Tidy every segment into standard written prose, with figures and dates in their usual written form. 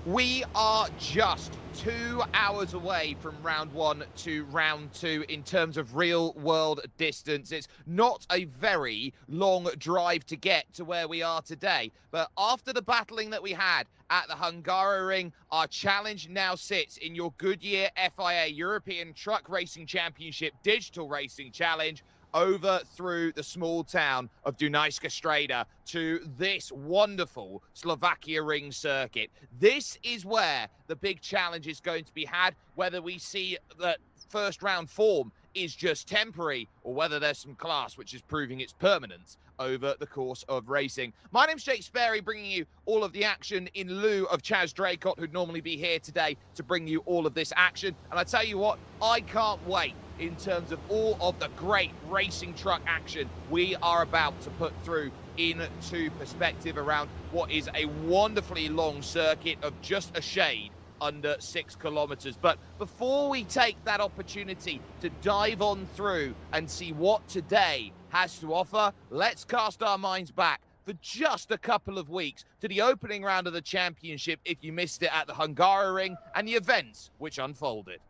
We are just 2 hours away from round one to round two in terms of real world distance. It's not a very long drive to get to where we are today. But after the battling that we had at the Hungaroring, our challenge now sits in your Goodyear FIA European Truck Racing Championship Digital Racing Challenge, over through the small town of Dunajska Streda to this wonderful Slovakiaring circuit. This is where the big challenge is going to be had, whether we see that first round form is just temporary or whether there's some class which is proving its permanence over the course of racing. My name's Jake Sperry, bringing you all of the action in lieu of Chaz Draycott, who'd normally be here today to bring you all of this action. And I tell you what, I can't wait in terms of all of the great racing truck action we are about to put through into perspective around what is a wonderfully long circuit of just a shade under 6 kilometers. But before we take that opportunity to dive on through and see what today has to offer, let's cast our minds back for just a couple of weeks to the opening round of the championship, if you missed it at the Hungaroring, and the events which unfolded.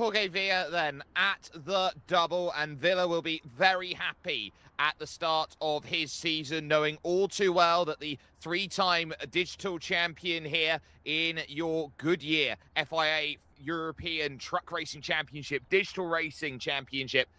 Jorge Villa then at the double, and Villa will be very happy at the start of his season, knowing all too well that the three-time digital champion here in your Goodyear FIA European Truck Racing Championship, Digital Racing Championship,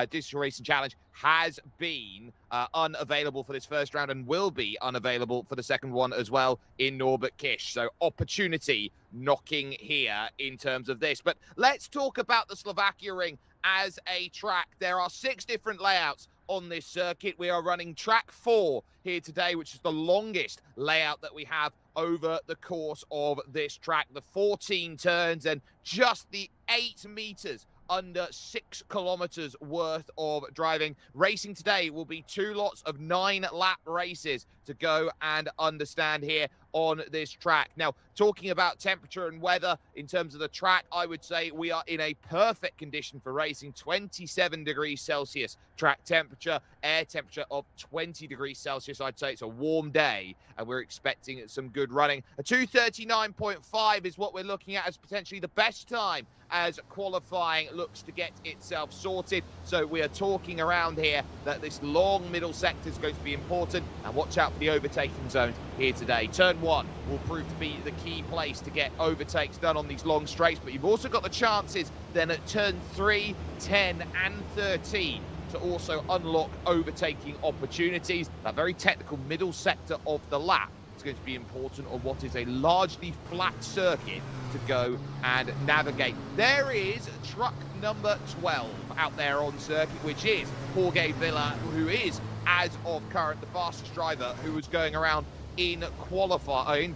Digital Racing Challenge has been unavailable for this first round and will be unavailable for the second one as well in Norbert Kish. So opportunity knocking here in terms of this. But let's talk about the Slovakiaring as a track. There are 6 different layouts on this circuit. We are running track 4 here today, which is the longest layout that we have over the course of this track. The 14 turns and just the 8 meters under 6 kilometers worth of driving. Racing today will be 2 lots of 9-lap races to go and understand here on this track. Now, talking about temperature and weather in terms of the track, I would say we are in a perfect condition for racing. 27 degrees Celsius track temperature, air temperature of 20 degrees Celsius. I'd say it's a warm day and we're expecting some good running. A 2:39.5 is what we're looking at as potentially the best time as qualifying looks to get itself sorted. So we are talking around here that this long middle sector is going to be important, and watch out for the overtaking zones here today. Turn 1 will prove to be the key place to get overtakes done on these long straights, but you've also got the chances then at turn 3, 10 and 13 to also unlock overtaking opportunities. That very technical middle sector of the lap is going to be important on what is a largely flat circuit to go and navigate. There is truck number 12 out there on circuit, which is Jorge Villa, who is, as of current, the fastest driver who was going around in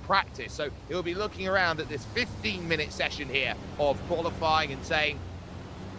practice. So he'll be looking around at this 15-minute session here of qualifying and saying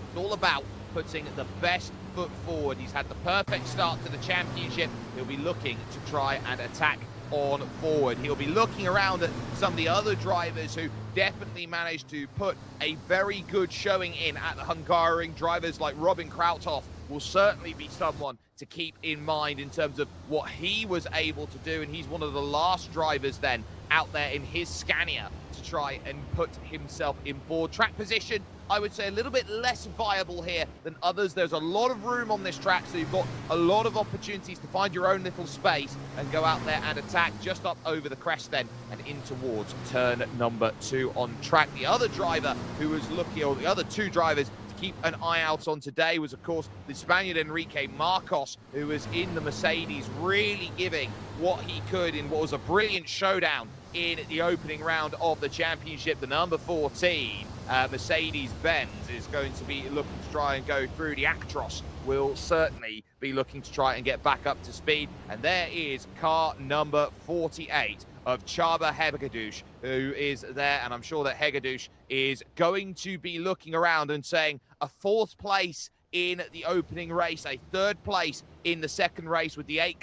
it's all about putting the best foot forward. He's had the perfect start to the championship. He'll be looking to try and attack on forward. He'll be looking around at some of the other drivers who definitely managed to put a very good showing in at the Hungaroring. Drivers like Robin Krauthoff will certainly be someone to keep in mind in terms of what he was able to do, and he's one of the last drivers then out there in his Scania to try and put himself in board. Track position, I would say a little bit less viable here than others. There's a lot of room on this track, so you've got a lot of opportunities to find your own little space and go out there and attack just up over the crest then and in towards turn number 2 on track. The other driver who was looking, or the other 2 drivers to keep an eye out on today was, of course, the Spaniard Enrique Marcos, who was in the Mercedes, really giving what he could in what was a brilliant showdown in the opening round of the championship. The number 14 Mercedes-Benz is going to be looking to try and go through. The Actros will certainly be looking to try and get back up to speed. And there is car number 48 of Csaba Hegedűs, who is there. And I'm sure that Hegedűs is going to be looking around and saying a 4th place in the opening race, a 3rd place in the second race with the 8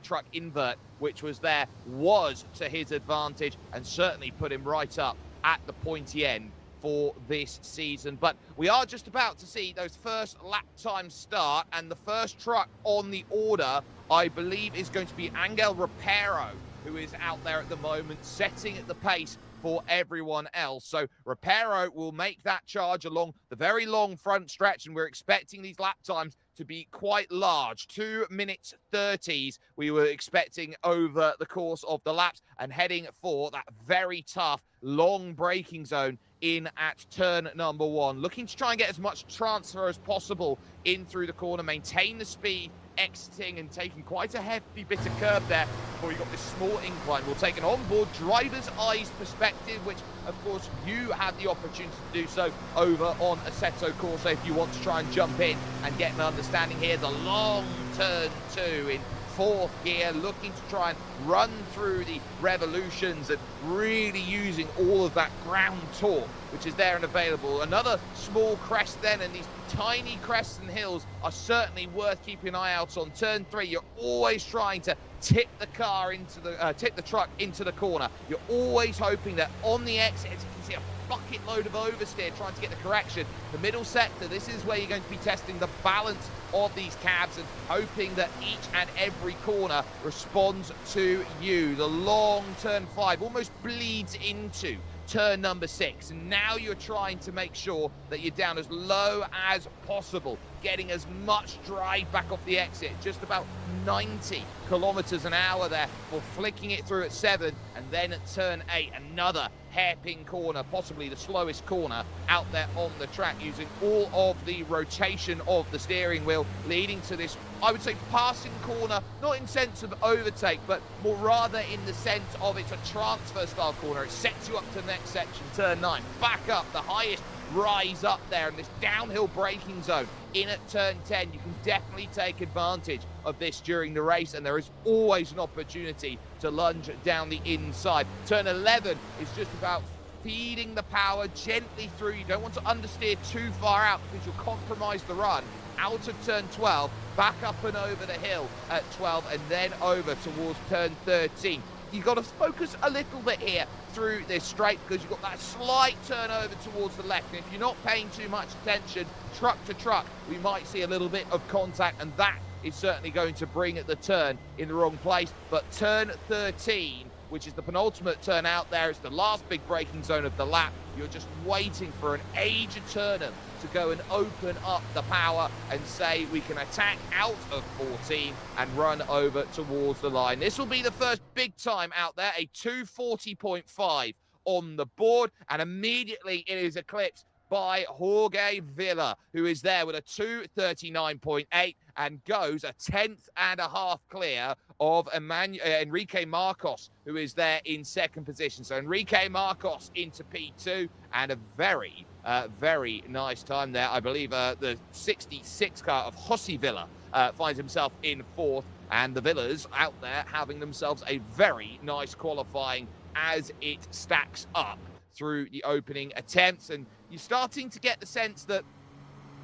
truck invert, which was there, was to his advantage and certainly put him right up at the pointy end for this season. But we are just about to see those first lap times start, and the first truck on the order, I believe, is going to be Angel Rapero, who is out there at the moment setting the pace for everyone else. So Rapero will make that charge along the very long front stretch, and we're expecting these lap times to be quite large. 2 minutes 30s we were expecting over the course of the laps, and heading for that very tough long braking zone in at turn number 1. Looking to try and get as much transfer as possible in through the corner, maintain the speed, exiting and taking quite a hefty bit of curb there before you got this small incline. We'll take an onboard driver's eyes perspective, which of course you have the opportunity to do so over on Assetto Corsa if you want to try and jump in and get an understanding here. The long turn 2 in 4th gear, looking to try and run through the revolutions and really using all of that ground torque which is there and available. Another small crest then, and these tiny crests and hills are certainly worth keeping an eye out on. Turn 3, you're always trying to tip the truck into the corner. You're always hoping that on the exit, as you can see, a bucket load of oversteer trying to get the correction. The middle sector, this is where you're going to be testing the balance of these cabs and hoping that each and every corner responds to you. The long turn 5 almost bleeds into turn number 6. And now you're trying to make sure that you're down as low as possible, getting as much drive back off the exit, just about 90 kilometers an hour there for flicking it through at 7, and then at turn 8, another hairpin corner, possibly the slowest corner out there on the track, using all of the rotation of the steering wheel, leading to this, I would say, passing corner, not in sense of overtake, but more rather in the sense of it's a transfer style corner. It sets you up to the next section, turn 9, back up, the highest rise up there in this downhill braking zone. In at turn 10, you can definitely take advantage of this during the race, and there is always an opportunity to lunge down the inside. Turn 11 is just about feeding the power gently through. You don't want to understeer too far out because you'll compromise the run. Out of turn 12, back up and over the hill at 12, and then over towards turn 13. You've got to focus a little bit here through this straight because you've got that slight turn over towards the left. And if you're not paying too much attention, truck to truck, we might see a little bit of contact, and that is certainly going to bring the turn in the wrong place. But turn 13, which is the penultimate turn out there, it's the last big braking zone of the lap. You're just waiting for an Age of Turnham to go and open up the power and say we can attack out of 14 and run over towards the line. This will be the first big time out there, a 2:40.5 on the board, and immediately it is eclipsed by Jorge Villa, who is there with a 2:39.8 and goes a 10th and a half clear of Enrique Marcos, who is there in second position. So Enrique Marcos into P2, and a very, very nice time there. I believe the 66 car of Jose Villa finds himself in 4th, and the Villas out there having themselves a very nice qualifying as it stacks up through the opening attempts. And you're starting to get the sense that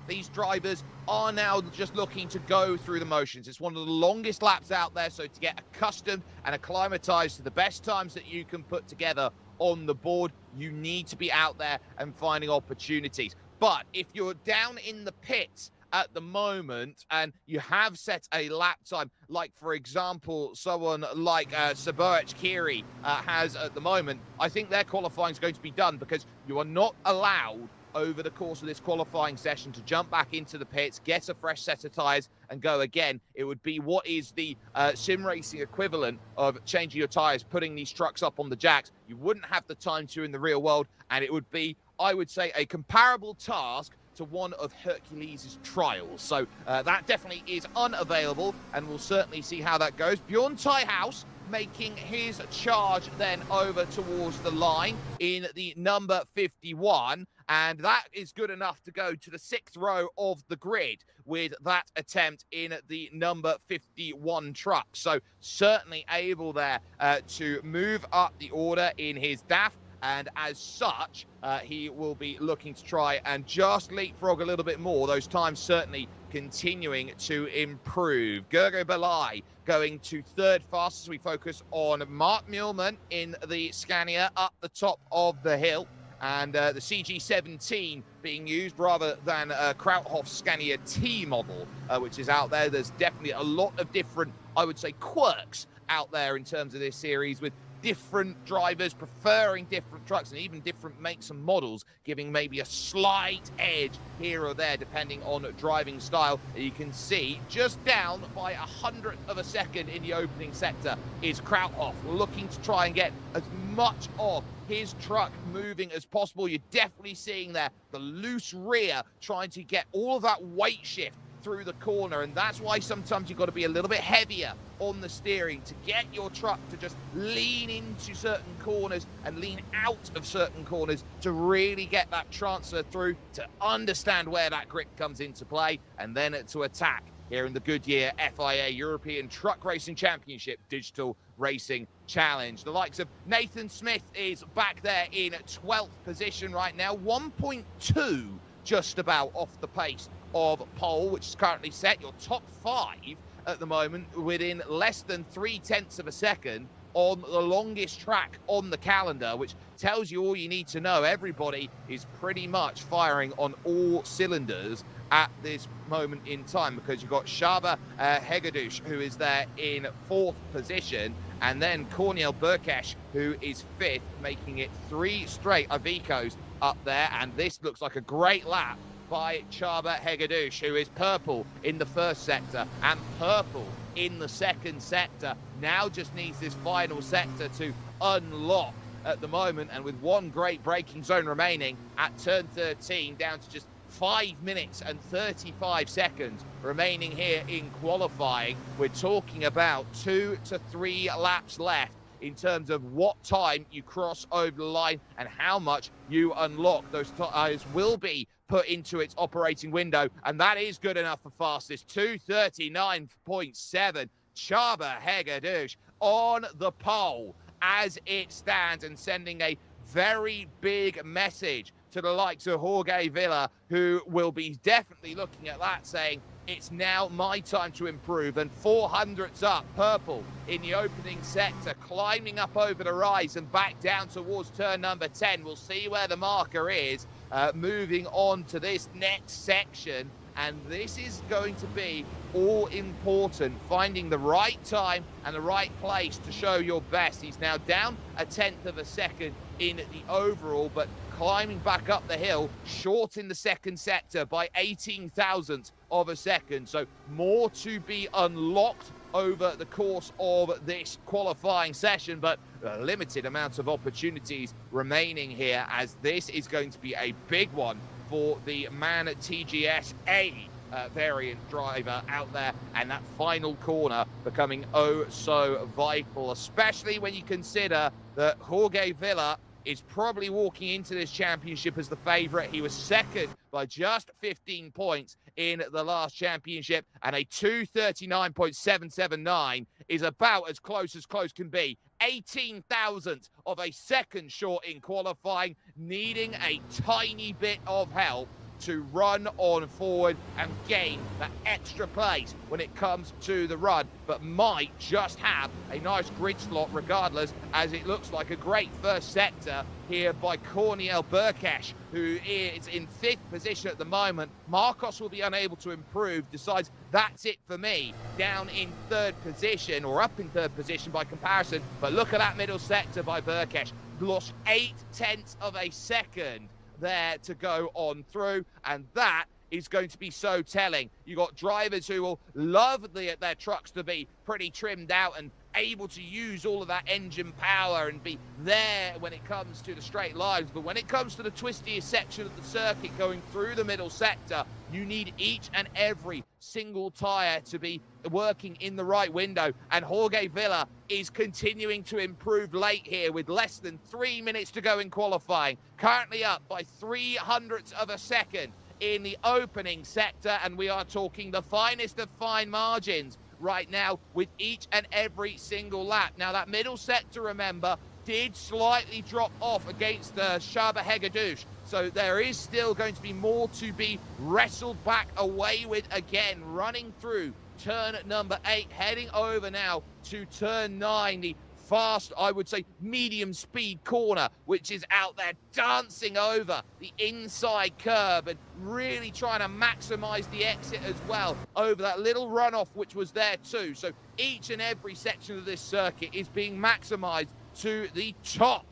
these drivers are now just looking to go through the motions. It's one of the longest laps out there, so to get accustomed and acclimatized to the best times that you can put together on the board, you need to be out there and finding opportunities. But if you're down in the pits at the moment and you have set a lap time, like for example someone like Saboech Kiri has at the moment, I think their qualifying is going to be done, because you are not allowed over the course of this qualifying session to jump back into the pits, get a fresh set of tyres and go again. It would be what is the sim racing equivalent of changing your tyres, putting these trucks up on the jacks. You wouldn't have the time to in the real world, and it would be, I would say, a comparable task to one of Hercules' trials. So that definitely is unavailable, and we'll certainly see how that goes. Bjorn Tyhouse making his charge then over towards the line in the number 51, and that is good enough to go to the 6th row of the grid with that attempt in the number 51 truck. So certainly able there to move up the order in his DAF, and as such, he will be looking to try and just leapfrog a little bit more. Those times certainly continuing to improve. Gergo Belay going to 3rd fastest. We focus on Mark Muehlmann in the Scania up the top of the hill, and the CG17 being used rather than Krauthoff's Scania T model, which is out there. There's definitely a lot of different, I would say, quirks out there in terms of this series, with different drivers preferring different trucks and even different makes and models, giving maybe a slight edge here or there depending on driving style. You can see just down by 100th of a second in the opening sector is Krauthoff, looking to try and get as much of his truck moving as possible. You're definitely seeing there the loose rear trying to get all of that weight shift through the corner, and that's why sometimes you've got to be a little bit heavier on the steering to get your truck to just lean into certain corners and lean out of certain corners to really get that transfer through, to understand where that grip comes into play, and then to attack here in the Goodyear FIA European Truck Racing Championship Digital Racing Challenge. The likes of Nathan Smith is back there in 12th position right now, 1.2 just about off the pace of pole, which is currently set. Your top 5 at the moment within less than 0.3 of a second on the longest track on the calendar, which tells you all you need to know. Everybody is pretty much firing on all cylinders at this moment in time, because you've got Shaba Hegedus, who is there in 4th position, And then Kornel Burkesh, who is 5th, making it 3 straight Ivicos up there. And this looks like a great lap by Csaba Hegedűs, who is purple in the first sector and purple in the second sector. Now just needs this final sector to unlock at the moment. And with one great braking zone remaining at turn 13, down to just 5 minutes and 35 seconds remaining here in qualifying. We're talking about 2 to 3 laps left in terms of what time you cross over the line and how much you unlock. Those tires will be put into its operating window, and that is good enough for fastest. 2:39.7. Csaba Hegedűs on the pole as it stands, and sending a very big message to the likes of Jorge Villa, who will be definitely looking at that saying, it's now my time to improve. And 400s up, purple in the opening sector, climbing up over the rise and back down towards turn number 10. We'll see where the marker is, moving on to this next section. And this is going to be all important, finding the right time and the right place to show your best. He's now down 1/10 of a second in the overall, but climbing back up the hill, short in the second sector by 18 thousandths of a second. So more to be unlocked over the course of this qualifying session, but a limited amount of opportunities remaining here, as this is going to be a big one for the MAN TGS A variant driver out there, and that final corner becoming oh so vital, especially when you consider that Jorge Villa is probably walking into this championship as the favourite. He was second by just 15 points in the last championship, and a 2:39.779 is about as close can be. 18 thousandths of a second short in qualifying, needing a tiny bit of help to run on forward and gain that extra place when it comes to the run, but might just have a nice grid slot regardless, as it looks like a great first sector here by Kornel Burkesh, who is in 5th position at the moment. Marcos will be unable to improve, decides that's it for me, down in 3rd position, or up in 3rd position by comparison. But look at that middle sector by Burkesh, lost 0.8 of a second there to go on through, and that is going to be so telling. You got drivers who will love their trucks to be pretty trimmed out and able to use all of that engine power and be there when it comes to the straight lines, but when it comes to the twistiest section of the circuit going through the middle sector, you need each and every single tire to be working in the right window. And Jorge Villa is continuing to improve late here with less than 3 minutes to go in qualifying, currently up by 0.03 of a second in the opening sector, and we are talking the finest of fine margins right now with each and every single lap. Now that middle sector, remember, did slightly drop off against Csaba Hegedűs, so there is still going to be more to be wrestled back away with again, running through turn number 8, heading over now to turn 9, the fast, I would say, medium speed corner, which is out there dancing over the inside curb and really trying to maximize the exit as well over that little runoff which was there too. So each and every section of this circuit is being maximized to the top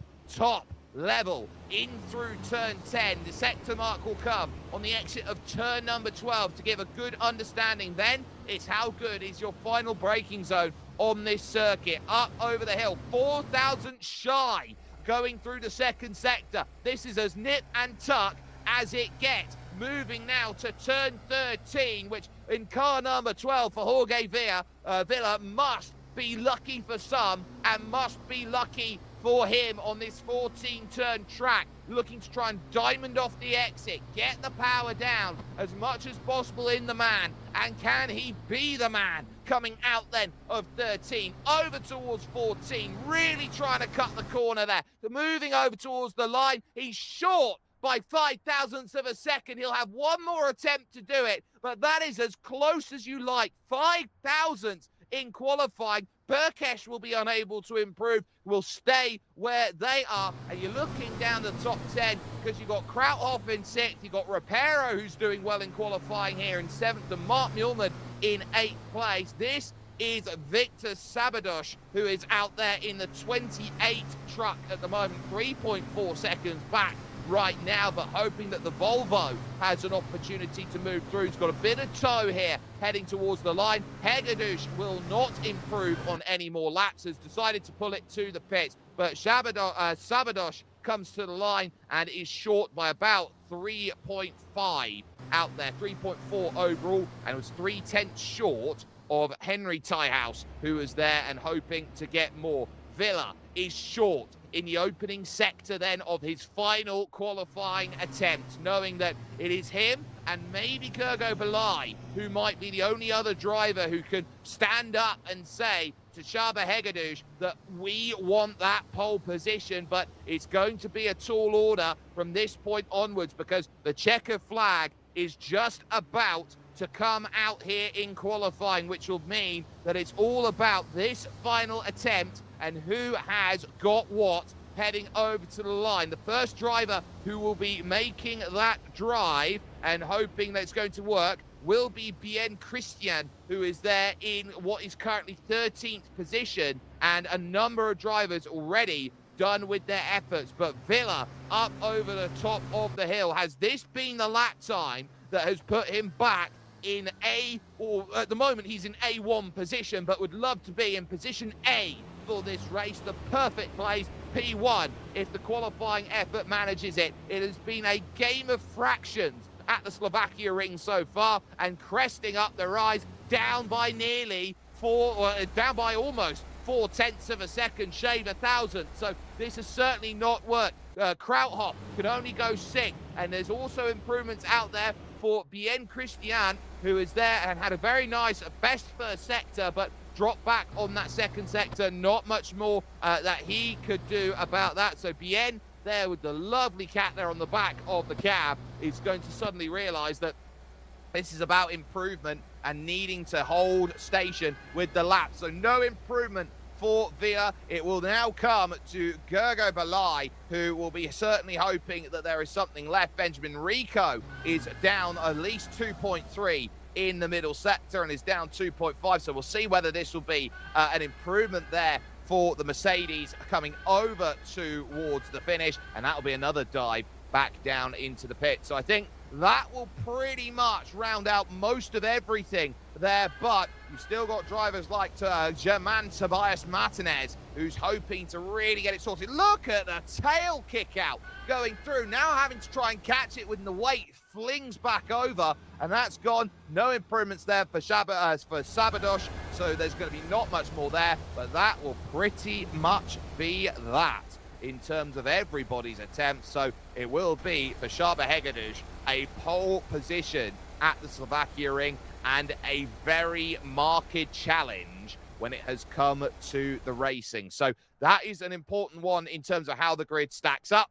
level. In through turn 10, the sector mark will come on the exit of turn number 12 to give a good understanding. Then it's how good is your final braking zone on this circuit. Up over the hill, 4,000 shy going through the second sector. This is as nip and tuck as it gets. Moving now to turn 13, which in car number 12 for Jorge Villa must be lucky for some and must be lucky for him on this 14-turn track, looking to try and diamond off the exit, get the power down as much as possible in the man. And can he be the man coming out then of 13 over towards 14, really trying to cut the corner there, moving over towards the line. He's short by 0.05 of a second. He'll have one more attempt to do it, but that is as close as you like. 0.05 in qualifying. Burkesh will be unable to improve, will stay where they are. And you're looking down the top 10 because you've got Krauthoff in 6th, you've got Rapero, who's doing well in qualifying here in 7th, and Mark Muhlmann in 8th place. This is Victor Sabadosh, who is out there in the 28 truck at the moment, 3.4 seconds back right now, but hoping that the Volvo has an opportunity to move through. He's got a bit of tow here heading towards the line. Hegedus will not improve on any more laps, has decided to pull it to the pits, but Sabadosh comes to the line and is short by about 3.5 out there, 3.4 overall, and it was 3/10 short of Henry Tiehouse, who was there and hoping to get more. Villa is short in the opening sector then of his final qualifying attempt, knowing that it is him and maybe Gergo Balai who might be the only other driver who can stand up and say to Shaba Hegedus that we want that pole position, but it's going to be a tall order from this point onwards because the checker flag is just about to come out here in qualifying, which will mean that it's all about this final attempt and who has got what heading over to the line. The first driver who will be making that drive and hoping that it's going to work will be Bien Christian, who is there in what is currently 13th position, and a number of drivers already done with their efforts. But Villa up over the top of the hill. Has this been the lap time that has put him back in A, or at the moment he's in A1 position, but would love to be in position A for this race, the perfect place, P1, if the qualifying effort manages it. It has been a game of fractions at the Slovakiaring so far, and cresting up the rise, down by almost 4/10 of a second, shaved 1,000. So this has certainly not worked. Krauthoff can only go 6th, and there's also improvements out there for Bien Christian, who is there and had a very nice best first sector, but dropped back on that second sector. Not much more that he could do about that. So Bien there with the lovely cat there on the back of the cab is going to suddenly realize that this is about improvement and needing to hold station with the lap. So no improvement for Villa. It will now come to Gergo Balai, who will be certainly hoping that there is something left. Benjamin Rico is down at least 2.3 in the middle sector and is down 2.5. So we'll see whether this will be an improvement there for the Mercedes coming over towards the finish, and that'll be another dive back down into the pit. So I think that will pretty much round out most of everything there, but you've still got drivers like German Tobias Martinez, who's hoping to really get it sorted. Look at the tail kick out going through, now having to try and catch it when the weight flings back over, and that's gone. No improvements there for Sabadosh, so there's going to be not much more there, but that will pretty much be that in terms of everybody's attempts. So it will be for Shaba Hegedus a pole position at the Slovakiaring and a very marked challenge when it has come to the racing. So that is an important one in terms of how the grid stacks up.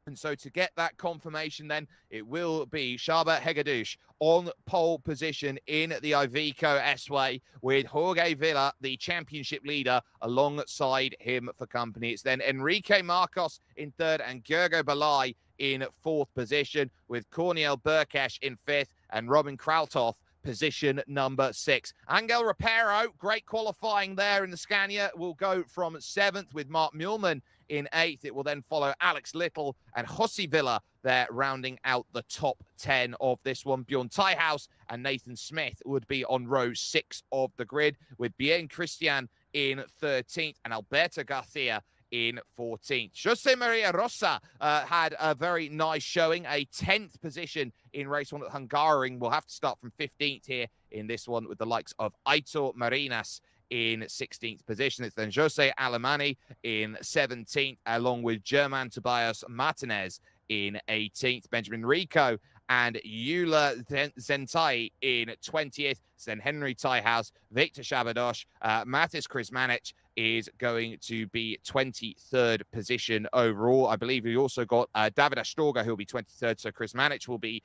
And so to get that confirmation, then it will be Shaba Hegedus on pole position in the Iveco S-Way with Jorge Villa, the championship leader, alongside him for company. It's then Enrique Marcos in 3rd and Gergo Balai in 4th position, with Cornel Burkesh in 5th and Robin Krauthoff position number 6. Angel Rapero, great qualifying there in the Scania, will go from 7th with Mark Muehlmann in 8th. It will then follow Alex Little and José Villa there, rounding out the top 10 of this one. Bjorn Tiehouse and Nathan Smith would be on row 6 of the grid, with Bien Christian in 13th and Alberto Garcia in 14th. Jose Maria Rosa had a very nice showing, a 10th position in race 1 at Hungaroring. We'll have to start from 15th here in this one, with the likes of Aitor Marinas in 16th position. It's then Jose Alemani in 17th, along with German Tobias Martinez in 18th. Benjamin Rico and Eula Zentai in 20th. Then Henry Tiehouse, Victor Sabadosh, Matis Krismanic is going to be 23rd position overall. I believe we also got David Astorga, who'll be 23rd. So Krismanic will be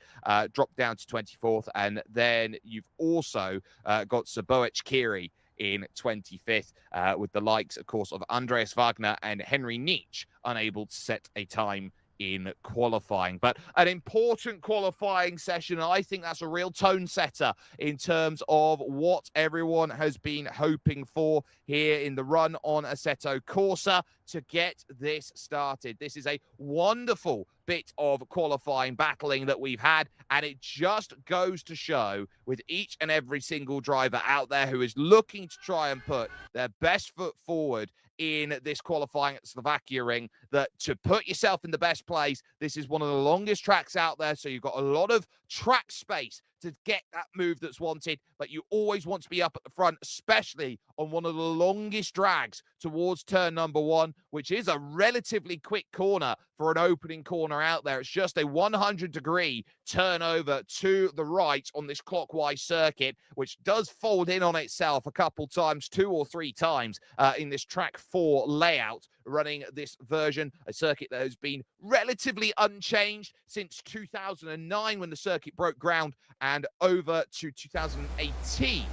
dropped down to 24th. And then you've also got Saboich Kiri in 25th, with the likes, of course, of Andreas Wagner and Henry Nietzsche unable to set a time in qualifying. But an important qualifying session. I think that's a real tone setter in terms of what everyone has been hoping for here in the run on Assetto Corsa to get this started. This is a wonderful bit of qualifying battling that we've had, and it just goes to show with each and every single driver out there who is looking to try and put their best foot forward in this qualifying at Slovakiaring, that to put yourself in the best place, this is one of the longest tracks out there, so you've got a lot of track space to get that move that's wanted, but you always want to be up at the front, especially on one of the longest drags towards turn number 1, which is a relatively quick corner for an opening corner out there. It's just a 100-degree turnover to the right on this clockwise circuit, which does fold in on itself a couple times, 2 or 3 times in this track 4 layout, running this version, a circuit that has been relatively unchanged since 2009 when the circuit broke ground, and over to 2018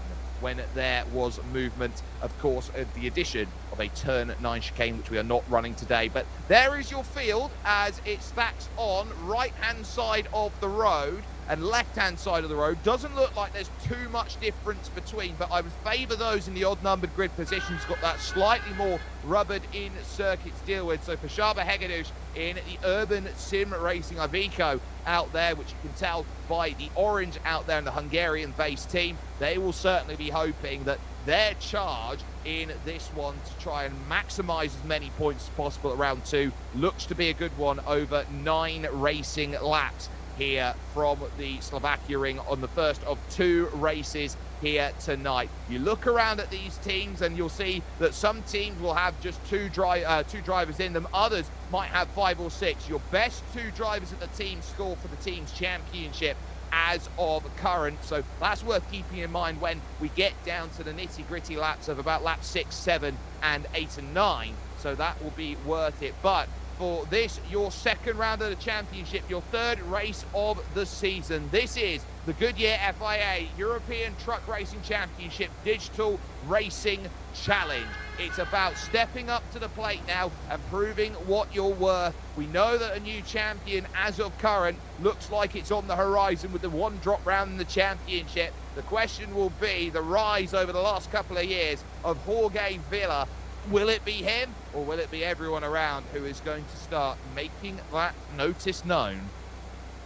when there was movement, of course, of the addition of a turn 9 chicane, which we are not running today. But there is your field as it stacks on right-hand side of the road and left-hand side of the road. Doesn't look like there's too much difference between, but I would favour those in the odd-numbered grid positions, got that slightly more rubbered-in circuit to deal with. So for Shaba Hegedus in the Urban Sim Racing Iveco out there, which you can tell by the orange out there in the Hungarian-based team, they will certainly be hoping that their charge in this one to try and maximise as many points as possible at round 2 looks to be a good one over 9 racing laps here from the Slovakiaring on the first of 2 races here tonight. You look around at these teams and you'll see that some teams will have just two drivers in them. Others might have 5 or 6. Your best 2 drivers at the team score for the team's championship as of current. So that's worth keeping in mind when we get down to the nitty-gritty laps of about laps 6, 7, and 8 and 9. So that will be worth it. But for this, your second round of the championship, your 3rd race of the season, this is the Goodyear FIA European Truck Racing Championship Digital Racing Challenge. It's about stepping up to the plate now and proving what you're worth. We know that a new champion, as of current, looks like it's on the horizon with the 1 drop round in the championship. The question will be the rise over the last couple of years of Jorge Villa. Will it be him, or will it be everyone around who is going to start making that notice known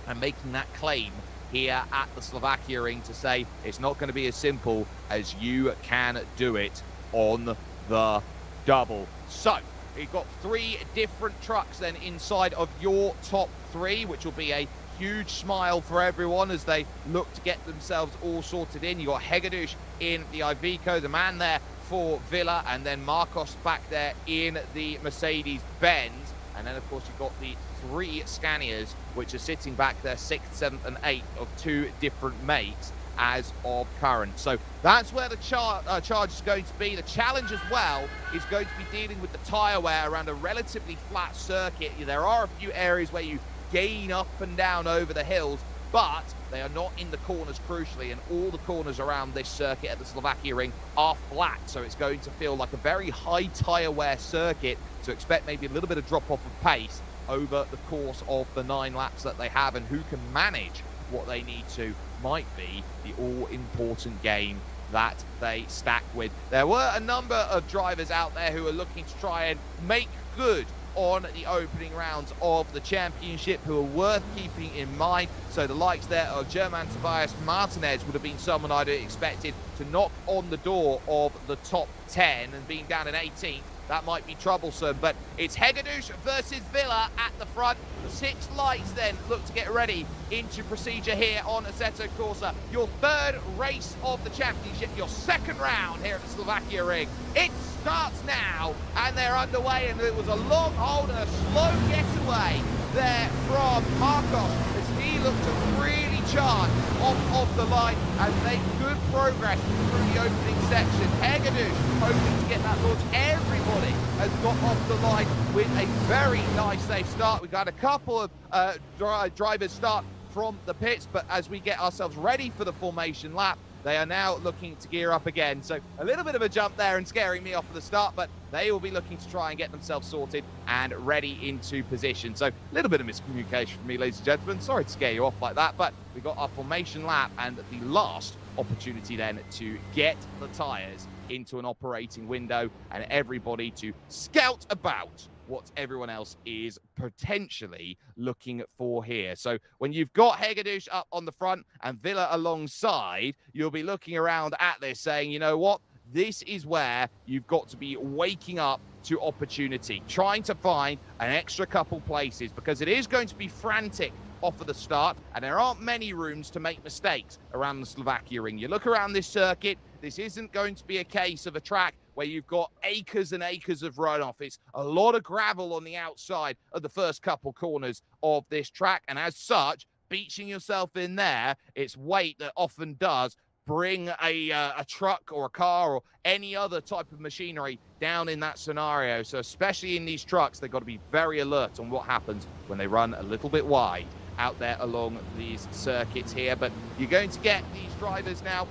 and making that claim here at the Slovakiaring to say it's not going to be as simple as you can do it on the double? So you've got 3 different trucks then inside of your top 3, which will be a huge smile for everyone as they look to get themselves all sorted in. You've got Hegedus in the Iveco, the man there for Villa, and then Marcos back there in the Mercedes-Benz. And then, of course, you've got the 3 Scanias, which are sitting back there, 6th, 7th, and 8th of 2 different makes as of current. So that's where the charge is going to be. The challenge as well is going to be dealing with the tyre wear around a relatively flat circuit. There are a few areas where you gain up and down over the hills, but they are not in the corners, crucially, and all the corners around this circuit at the Slovakiaring are flat, so it's going to feel like a very high tyre wear circuit, so expect maybe a little bit of drop-off of pace over the course of the 9 laps that they have, and who can manage what they need to might be the all-important game that they stack with. There were a number of drivers out there who are looking to try and make good on the opening rounds of the championship who are worth keeping in mind. So the likes there of German Tobias Martinez would have been someone I'd have expected to knock on the door of the top 10, and being down in 18th, that might be troublesome. But it's Hegedus versus Villa at the front. The 6 lights then look to get ready into procedure here on Assetto Corsa. Your 3rd race of the championship, your 2nd round here at the Slovakiaring. It starts now, and they're underway, and it was a long hold and a slow getaway there from Marcos as he looked to really charge off the line and make good progress through the opening section. Hegedus hoping to get that launch. Everybody has got off the line with a very nice safe start. We've got a couple of drivers start from the pits, but as we get ourselves ready for the formation lap, they are now looking to gear up again. So a little bit of a jump there and scaring me off at the start, but they will be looking to try and get themselves sorted and ready into position. So a little bit of miscommunication from me, ladies and gentlemen. Sorry to scare you off like that, but we got our formation lap and the last opportunity then to get the tyres into an operating window and everybody to scout about what everyone else is potentially looking for here. So when you've got Hegedus up on the front and Villa alongside, you'll be looking around at this saying, you know what? This is where you've got to be waking up to opportunity, trying to find an extra couple places, because it is going to be frantic off of the start, and there aren't many rooms to make mistakes around the Slovakiaring. You look around this circuit, this isn't going to be a case of a track where you've got acres and acres of runoff. It's a lot of gravel on the outside of the first couple corners of this track, and as such, beaching yourself in there, it's weight that often does bring a truck or a car or any other type of machinery down in that scenario. So especially in these trucks, they've got to be very alert on what happens when they run a little bit wide out there along these circuits here. But you're going to get these drivers now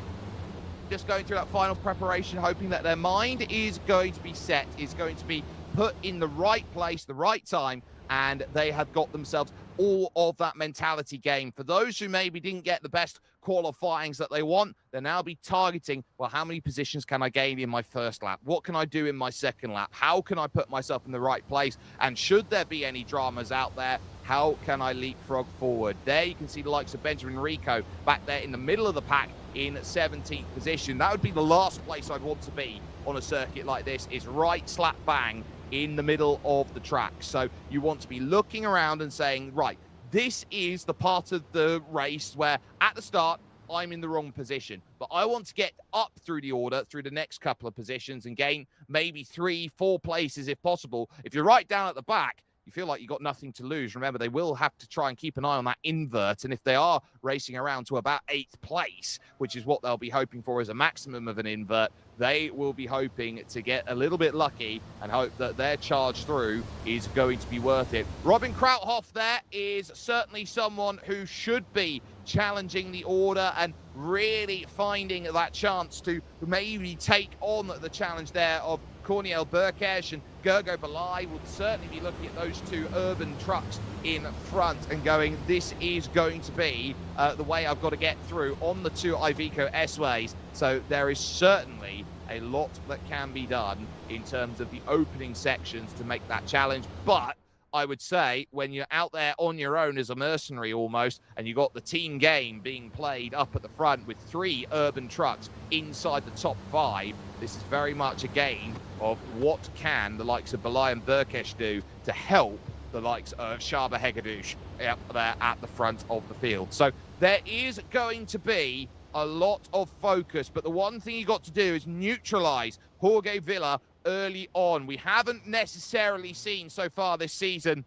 just going through that final preparation, hoping that their mind is going to be set, is going to be put in the right place, the right time, and they have got themselves all of that mentality game. For those who maybe didn't get the best qualifyings that they want, they'll now be targeting, well, how many positions can I gain in my first lap? What can I do in my second lap? How can I put myself in the right place? And should there be any dramas out there, how can I leapfrog forward? There you can see the likes of Benjamin Rico back there in the middle of the pack in 17th position. That would be the last place I'd want to be on a circuit like this, is right slap bang in the middle of the track. So you want to be looking around and saying, right, this is the part of the race where at the start I'm in the wrong position, but I want to get up through the order, through the next couple of positions, and gain maybe 3-4 places if possible. If you're right down at the back, you feel like you've got nothing to lose. Remember, they will have to try and keep an eye on that invert, and if they are racing around to about 8th place, which is what they'll be hoping for as a maximum of an invert, they will be hoping to get a little bit lucky and hope that their charge through is going to be worth it. Robin Krauthoff there is certainly someone who should be challenging the order and really finding that chance to maybe take on the challenge there of Cornel Burkesh, and Gergo Balai will certainly be looking at those two urban trucks in front and going, this is going to be the way I've got to get through on the two Iveco S-Ways. So there is certainly a lot that can be done in terms of the opening sections to make that challenge. But I would say when you're out there on your own as a mercenary almost, and you got the team game being played up at the front with 3 urban trucks inside the top 5, this is very much a game of what can the likes of Balai and Burkesh do to help the likes of Shaba Hegedus up there at the front of the field. So there is going to be a lot of focus, but the one thing you got to do is neutralize Jorge Villa early on. We haven't necessarily seen so far this season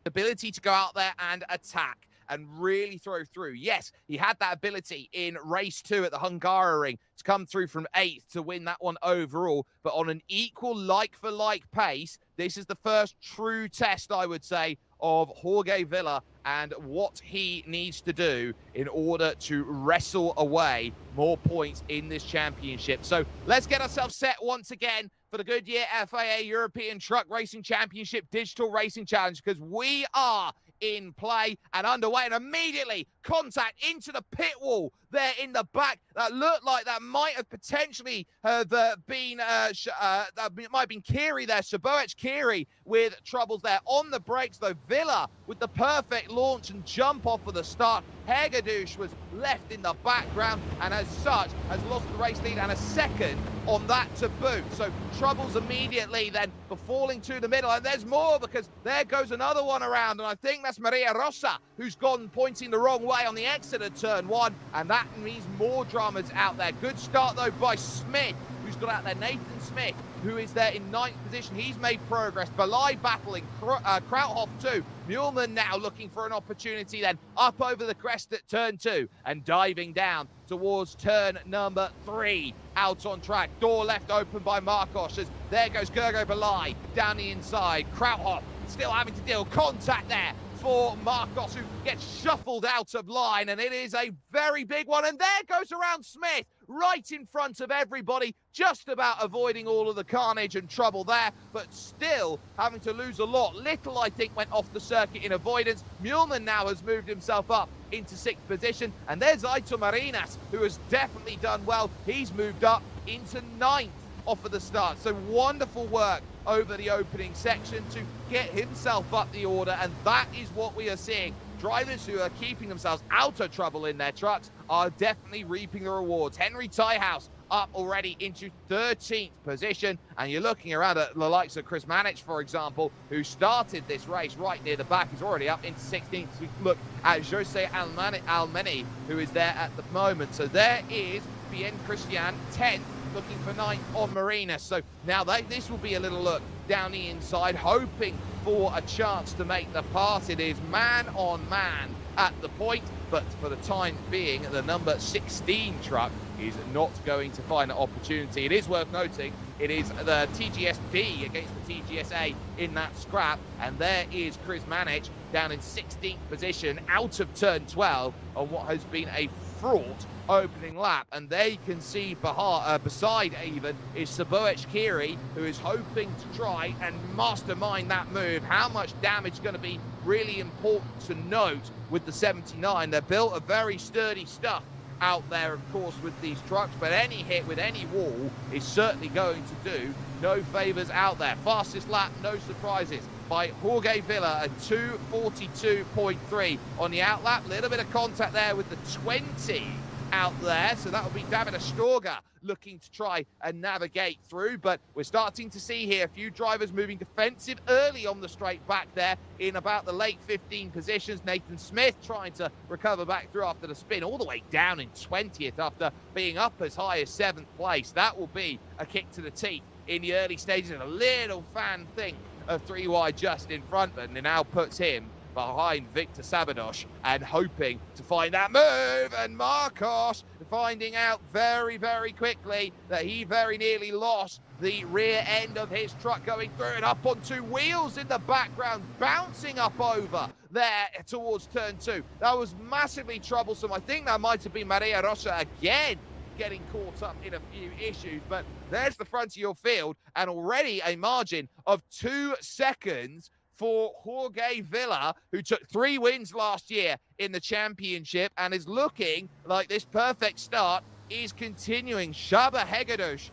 the ability to go out there and attack and really throw through. Yes, he had that ability in race 2 at the Hungaroring to come through from 8th to win that one overall, but on an equal like-for-like pace, this is the first true test, I would say, of Jorge Villa and what he needs to do in order to wrestle away more points in this championship. So let's get ourselves set once again for the Goodyear FIA European Truck Racing Championship Digital Racing Challenge, because we are in play and underway, and immediately contact into the pit wall there in the back. That looked like that might have potentially have been that might have been Kiri there, Saboech Kiri with troubles there on the brakes, though Villa with the perfect launch and jump off of the start. Hegedus was left in the background and as such has lost the race lead and a second on that to boot. So troubles immediately then falling to the middle, and there's more because there goes another one around, and I think that's Maria Rosa who's gone pointing the wrong way on the exit of turn 1, and that means more dramas out there. Good start though by Smith, who's got out there. Nathan Smith, who is there in 9th position. He's made progress. Balai battling, Krauthoff too. Muehlmann now looking for an opportunity then up over the crest at turn 2 and diving down towards turn number 3. Out on track, door left open by Marcos as there goes Gergo Balai down the inside. Krauthoff still having to deal contact there for Marcos, who gets shuffled out of line, and it is a very big one. And there goes around Smith, right in front of everybody, just about avoiding all of the carnage and trouble there, but still having to lose a lot. Little, I think, went off the circuit in avoidance. Muleman now has moved himself up into 6th position, and there's Aito Marinas, who has definitely done well. He's moved up into 9th off of the start. So wonderful work over the opening section to get himself up the order, and that is what we are seeing. Drivers who are keeping themselves out of trouble in their trucks are definitely reaping the rewards. Henry Tiehouse up already into 13th position, and you're looking around at the likes of Chris Manich, for example, who started this race right near the back. He's already up into 16th. We look at Jose Almeni, who is there at the moment. So there is Bien Christian, 10th, looking for 9th on Marina. So now this will be a little look down the inside, hoping for a chance to make the pass. It is man on man at the point, but for the time being, the number 16 truck is not going to find an opportunity. It is worth noting, it is the TGS-B against the TGS-A in that scrap, and there is Chris Manich down in 16th position, out of turn 12 on what has been a fraught opening lap. And there you can see beside even is Saboech Kiri, who is hoping to try and mastermind that move. How much damage is going to be really important to note with the 79. They're built of very sturdy stuff out there, of course, with these trucks, but any hit with any wall is certainly going to do no favors out there. Fastest lap, no surprises, by Jorge Villa at 2:42.3 on the outlap. Little bit of contact there with the 20 out there, so that will be David Astorga looking to try and navigate through, but we're starting to see here a few drivers moving defensive early on the straight back there in about the late 15 positions. Nathan Smith trying to recover back through after the spin, all the way down in 20th after being up as high as 7th place. That will be a kick to the teeth in the early stages, and a little fan thing of 3 wide just in front, but it now puts him behind Victor Sabados and hoping to find that move. And Marcos finding out very, very quickly that he very nearly lost the rear end of his truck going through and up on 2 wheels in the background, bouncing up over there towards turn 2. That was massively troublesome. I think that might have been Maria Rosa again getting caught up in a few issues, but there's the front of your field, and already a margin of 2 seconds for Jorge Villa, who took 3 wins last year in the championship and is looking like this perfect start is continuing. Shaba Hegadush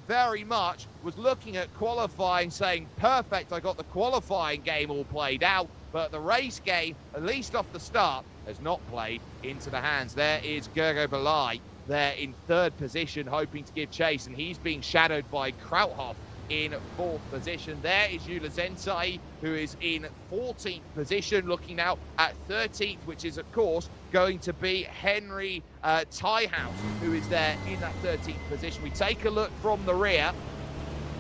very much was looking at qualifying, saying, perfect, I got the qualifying game all played out, but the race game, at least off the start, has not played into the hands. There is Gergo Belay there in 3rd position, hoping to give chase, and he's being shadowed by Krauthoff in 4th position. There is Yula Zensai, who is in 14th position, looking now at 13th, which is, of course, going to be Henry Tiehouse, who is there in that 13th position. We take a look from the rear,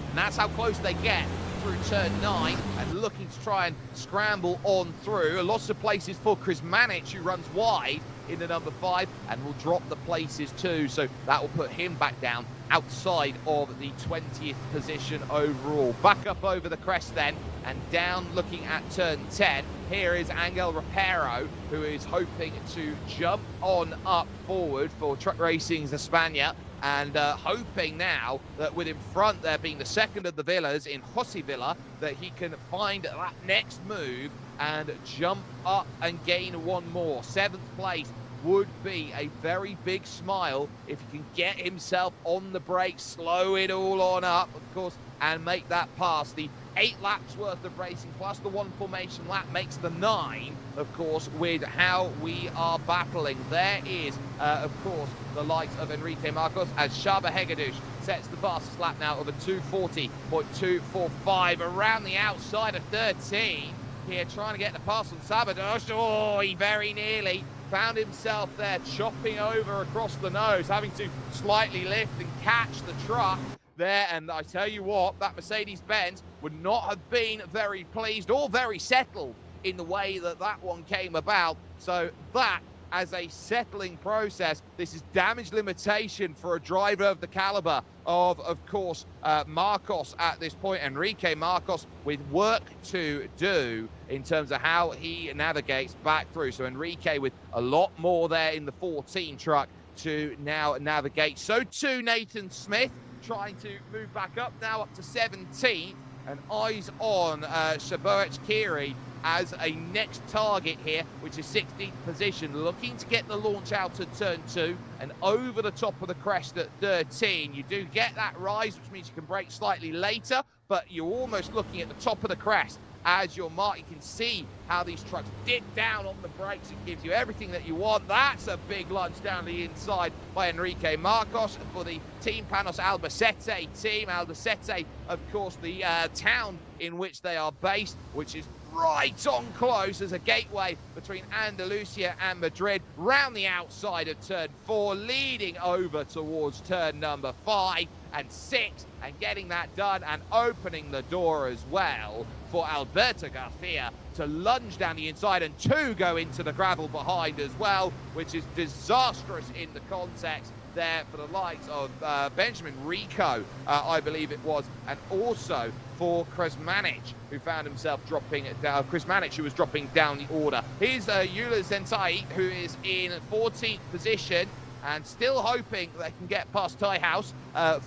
and that's how close they get through turn 9, and looking to try and scramble on through. Lots of places for Chris Manich, who runs wide in the number 5 and will drop the places too, so that will put him back down outside of the 20th position overall. Back up over the crest then, and down looking at turn 10. Here is Angel Rapero, who is hoping to jump on up forward for Truck Racing's España, and hoping now that with in front there being the second of the Villas in Jose Villa, that he can find that next move and jump up and gain 1 more. 7th place would be a very big smile if he can get himself on the brakes, slow it all on up, of course, and make that pass. The 8 laps worth of racing plus the 1 formation lap makes the 9, of course, with how we are battling. There is, of course, the likes of Enrique Marcos as Shaba Hegadush sets the fastest lap now of a 2:40.245 around the outside of 13. Here trying to get the pass on Sabados. Oh, he very nearly found himself there chopping over across the nose, having to slightly lift and catch the truck there. And I tell you what, that Mercedes-Benz would not have been very pleased or very settled in the way that that one came about. So that as a settling process. This is damage limitation for a driver of the caliber of course, Marcos at this point. Enrique Marcos with work to do in terms of how he navigates back through. So Enrique with a lot more there in the 14 truck to now navigate. So too Nathan Smith trying to move back up now, up to 17th, and eyes on Shaboech Kiri as a next target here, which is 16th position, looking to get the launch out to turn 2 and over the top of the crest at 13. You do get that rise, which means you can brake slightly later, but you're almost looking at the top of the crest as your mark. You can see how these trucks dip down on the brakes. It gives you everything that you want. That's a big lunge down the inside by Enrique Marcos for the Team Panos Albacete team. Albacete, of course, the town in which they are based, which is right on close as a gateway between Andalusia and Madrid, round the outside of turn 4, leading over towards turn number 5 and 6, and getting that done and opening the door as well for Alberto Garcia to lunge down the inside, and 2 go into the gravel behind as well, which is disastrous in the context there for the likes of Benjamin Rico, I believe it was, and also for Krsmanic, who found himself dropping down. Krsmanic, who was dropping down the order. Here's Yula Zentai, who is in 14th position and still hoping they can get past Tie House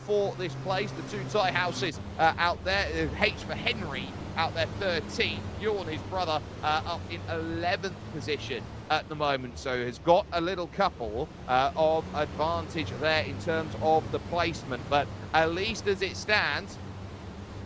for this place. The 2 Tie Houses out there. H for Henry out there 13th. Bjorn, his brother, up in 11th position at the moment, so has got a little couple of advantage there in terms of the placement, but at least as it stands,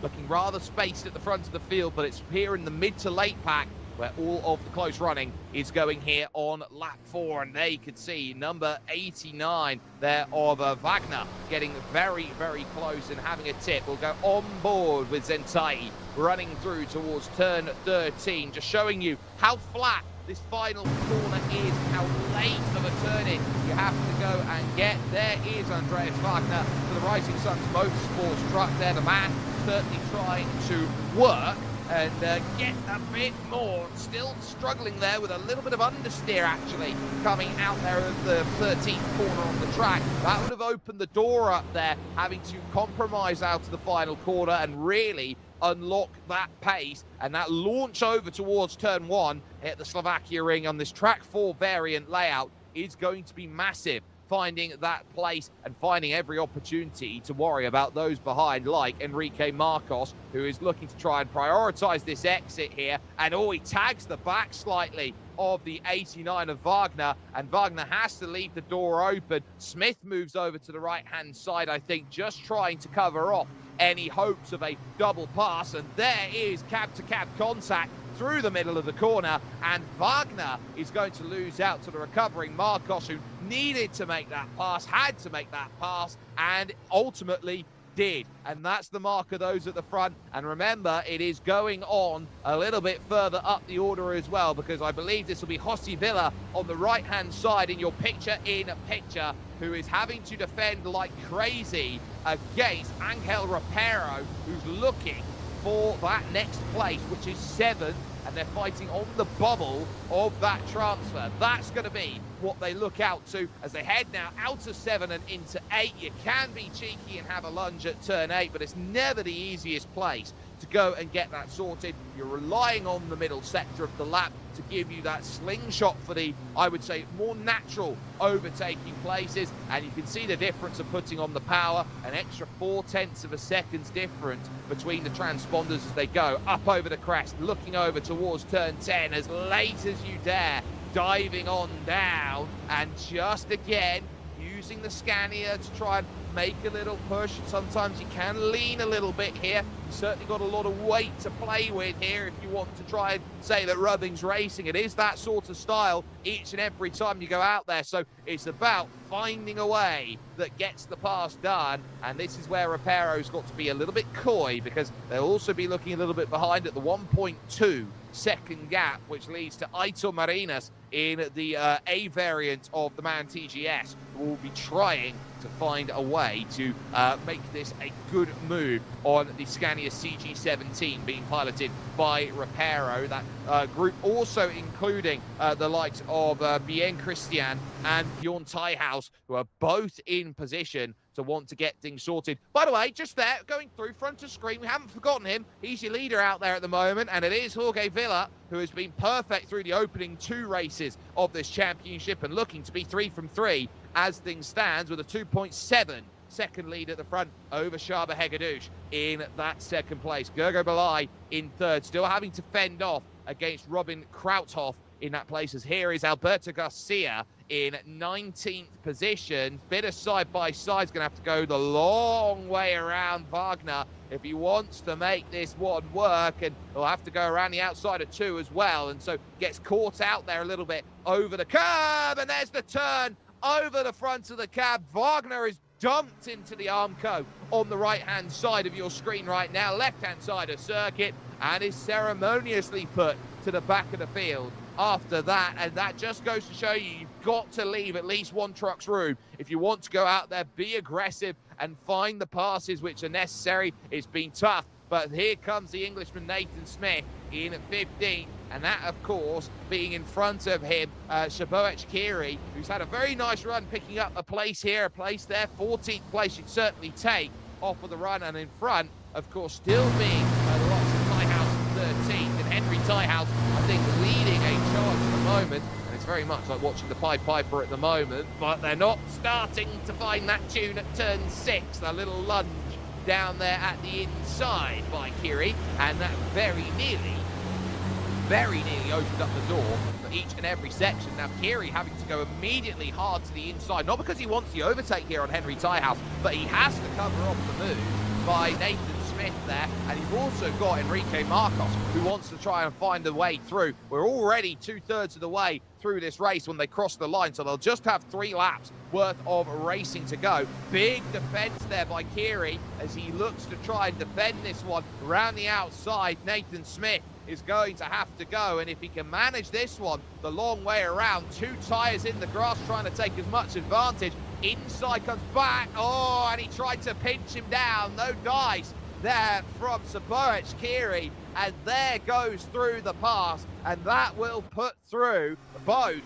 looking rather spaced at the front of the field, but it's here in the mid to late pack where all of the close running is going here on lap 4, and there you can see number 89 there of Wagner getting very, very close and having a tip. We'll go on board with Zentai running through towards turn 13, just showing you how flat this final corner is, how late of a turn in you have to go and get. There is Andreas Wagner for the Rising Suns Motorsports truck there, the man certainly trying to work and get a bit more. Still struggling there with a little bit of understeer actually coming out there of the 13th corner on the track. That would have opened the door up there, having to compromise out of the final corner and really unlock that pace and that launch over towards turn 1 at the Slovakiaring on this track 4 variant layout is going to be massive. Finding that place and finding every opportunity to worry about those behind, like Enrique Marcos, who is looking to try and prioritize this exit here. And he tags the back slightly of the 89 of Wagner, and Wagner has to leave the door open. Smith moves over to the right-hand side, I think, just trying to cover off any hopes of a double pass. And there is cab-to-cab contact through the middle of the corner, and Wagner is going to lose out to the recovering Marcos, who needed to make that pass, had to make that pass, and ultimately did. And that's the mark of those at the front. And remember, it is going on a little bit further up the order as well, because I believe this will be José Villa on the right-hand side in your picture-in-picture, who is having to defend like crazy against Angel Rapero, who's looking for that next place, which is 7th, and they're fighting on the bubble of that transfer. That's going to be what they look out to as they head now out of 7 and into 8. You can be cheeky and have a lunge at turn 8, but it's never the easiest place to go and get that sorted. You're relying on the middle sector of the lap to give you that slingshot for the, I would say, more natural overtaking places, and you can see the difference of putting on the power. An extra 0.4 of a second's difference between the transponders as they go up over the crest, looking over towards turn 10 as late as you dare, diving on down, and just again using the Scania to try and make a little push. Sometimes you can lean a little bit here. You certainly got a lot of weight to play with here if you want to try and say that Rubbing's racing. It is that sort of style each and every time you go out there. So it's about finding a way that gets the pass done. And this is where Rapero's got to be a little bit coy, because they'll also be looking a little bit behind at the 1.2 second gap, which leads to Aitor Marinas in the A variant of the MAN TGS, who will be trying to find a way to make this a good move on the Scania CG17 being piloted by Reparo. That group also including the likes of Bien Christian and Bjorn Tyhouse, who are both in position to want to get things sorted. By the way, just there, going through front of screen, we haven't forgotten him. He's your leader out there at the moment, and it is Jorge Villa, who has been perfect through the opening 2 races of this championship and looking to be 3 from 3 as things stands, with a 2.7 second lead at the front over Shaba Hegedouche in that second place. Gergo Balai in third, still having to fend off against Robin Krauthoff in that place, as here is Alberto Garcia in 19th position. Bit of side-by-side, is going to have to go the long way around Wagner if he wants to make this one work, and he'll have to go around the outside of 2 as well, and so gets caught out there a little bit over the curb, and there's the turn over the front of the cab. Wagner is dumped into the Armco on the right-hand side of your screen right now, left-hand side of circuit, and is ceremoniously put to the back of the field after that. And that just goes to show you, you've got to leave at least one truck's room if you want to go out there, be aggressive, and find the passes which are necessary. It's been tough, but here comes the Englishman Nathan Smith in at 15, and that, of course, being in front of him, Shaboech Kiri, who's had a very nice run, picking up a place here, a place there. 14th place you'd certainly take off of the run, and in front, of course, still being the lots of Tyhouse 13th, and Henry Tyhouse, I think, leading a charge at the moment. And it's very much like watching the Pied Piper at the moment, but they're not starting to find that tune at turn 6, the little lunge down there at the inside by Kiri, and that very nearly opened up the door for each and every section. Now Kiri having to go immediately hard to the inside, not because he wants the overtake here on Henry Tyhouse, but he has to cover off the move by Nathan Smith there, and you've also got Enrique Marcos, who wants to try and find a way through. We're already 2/3 of the way through this race when they cross the line, so they'll just have 3 laps worth of racing to go. Big defense there by Kiri as he looks to try and defend this one around the outside. Nathan Smith is going to have to go, and if he can manage this one the long way around, 2 tires in the grass trying to take as much advantage. Inside comes back, oh, and he tried to pinch him down. No dice there from Shaboech Kiri, and there goes through the pass, and that will put through both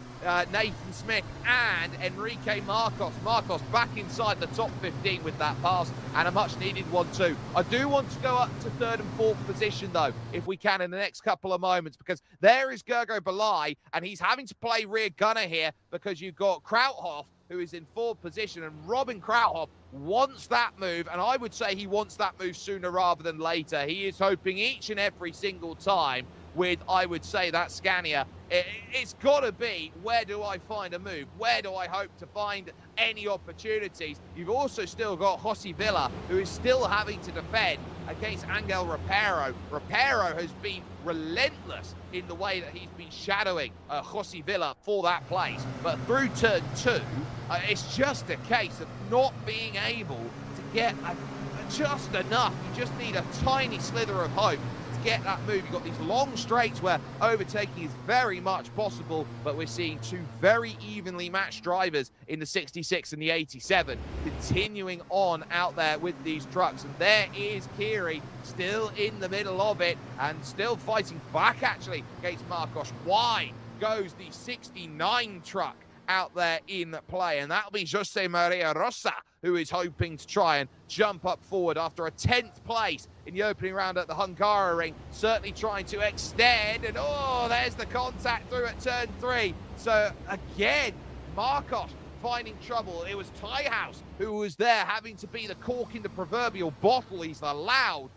Nathan Smith and Enrique Marcos. Marcos back inside the top 15 with that pass, and a much needed one too. I do want to go up to 3rd and 4th position though, if we can, in the next couple of moments, because there is Gergo Balai, and he's having to play rear gunner here because you've got Krauthoff, who is in 4th position, and Robin Krauthoff wants that move, and I would say he wants that move sooner rather than later. He is hoping each and every single time with, I would say, that Scania. It's got to be, where do I find a move? Where do I hope to find any opportunities? You've also still got Jose Villa, who is still having to defend against Angel Reparo. Reparo has been relentless in the way that he's been shadowing Jose Villa for that place. But through turn 2, it's just a case of not being able to get just enough. You just need a tiny slither of hope to get that move. You've got these long straights where overtaking is very much possible, but we're seeing 2 very evenly matched drivers in the 66 and the 87 continuing on out there with these trucks. And there is Kiri still in the middle of it and still fighting back actually against Marcos. Why goes the 69 truck out there in play? And that'll be Jose Maria Rosa, who is hoping to try and jump up forward after a 10th place in the opening round at the Hungaroring, certainly trying to extend, and oh, there's the contact through at turn 3. So again, Marcos finding trouble. It was Tyhouse who was there having to be the cork in the proverbial bottle. He's allowed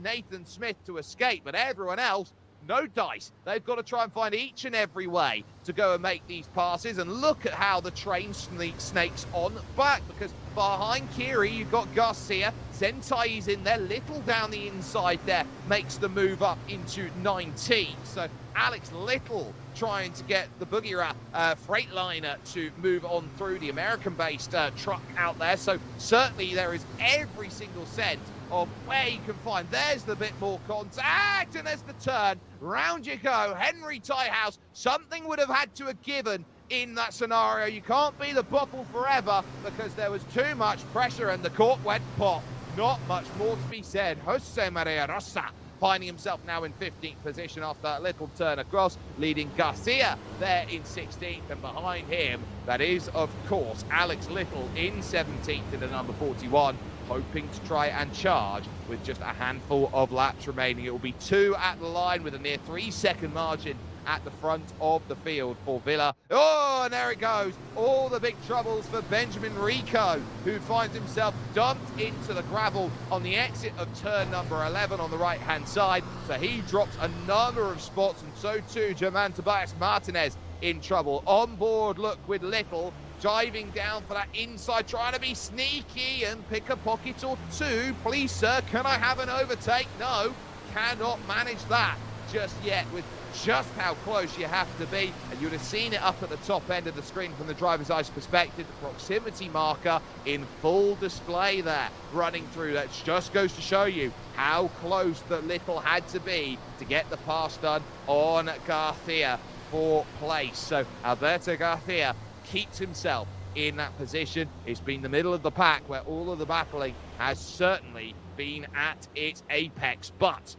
Nathan Smith to escape, but everyone else, no dice. They've got to try and find each and every way to go and make these passes. And look at how the train snakes on back, because behind Kiri, you've got Garcia. Zentai is in there, Little down the inside there, makes the move up into 19. So Alex Little trying to get the Goodyear Freightliner to move on through the American-based truck out there. So certainly there is every single sense of where you can find. There's the bit more contact, and there's the turn. Round you go. Henry Tyhouse, something would have had to have given in that scenario. You can't be the bubble forever because there was too much pressure and the court went pop. Not much more to be said. Jose Maria Rosa finding himself now in 15th position after that little turn across, leading Garcia there in 16th, and behind him, that is, of course, Alex Little in 17th in the number 41, hoping to try and charge with just a handful of laps remaining. It will be 2 at the line with a near 3-second margin at the front of the field for Villa. Oh, and there it goes. All the big troubles for Benjamin Rico, who finds himself dumped into the gravel on the exit of turn number 11 on the right-hand side. So he drops a number of spots, and so too German Tobias Martinez in trouble. On board, look, with Little diving down for that inside, trying to be sneaky and pick a pocket or two. Please, sir, can I have an overtake? No, cannot manage that just yet, with just how close you have to be. And you'd have seen it up at the top end of the screen from the driver's eyes perspective, the proximity marker in full display there running through. That just goes to show you how close that Little had to be to get the pass done on Garcia for place. So Alberto Garcia keeps himself in that position. It's been the middle of the pack where all of the battling has certainly been at its apex, but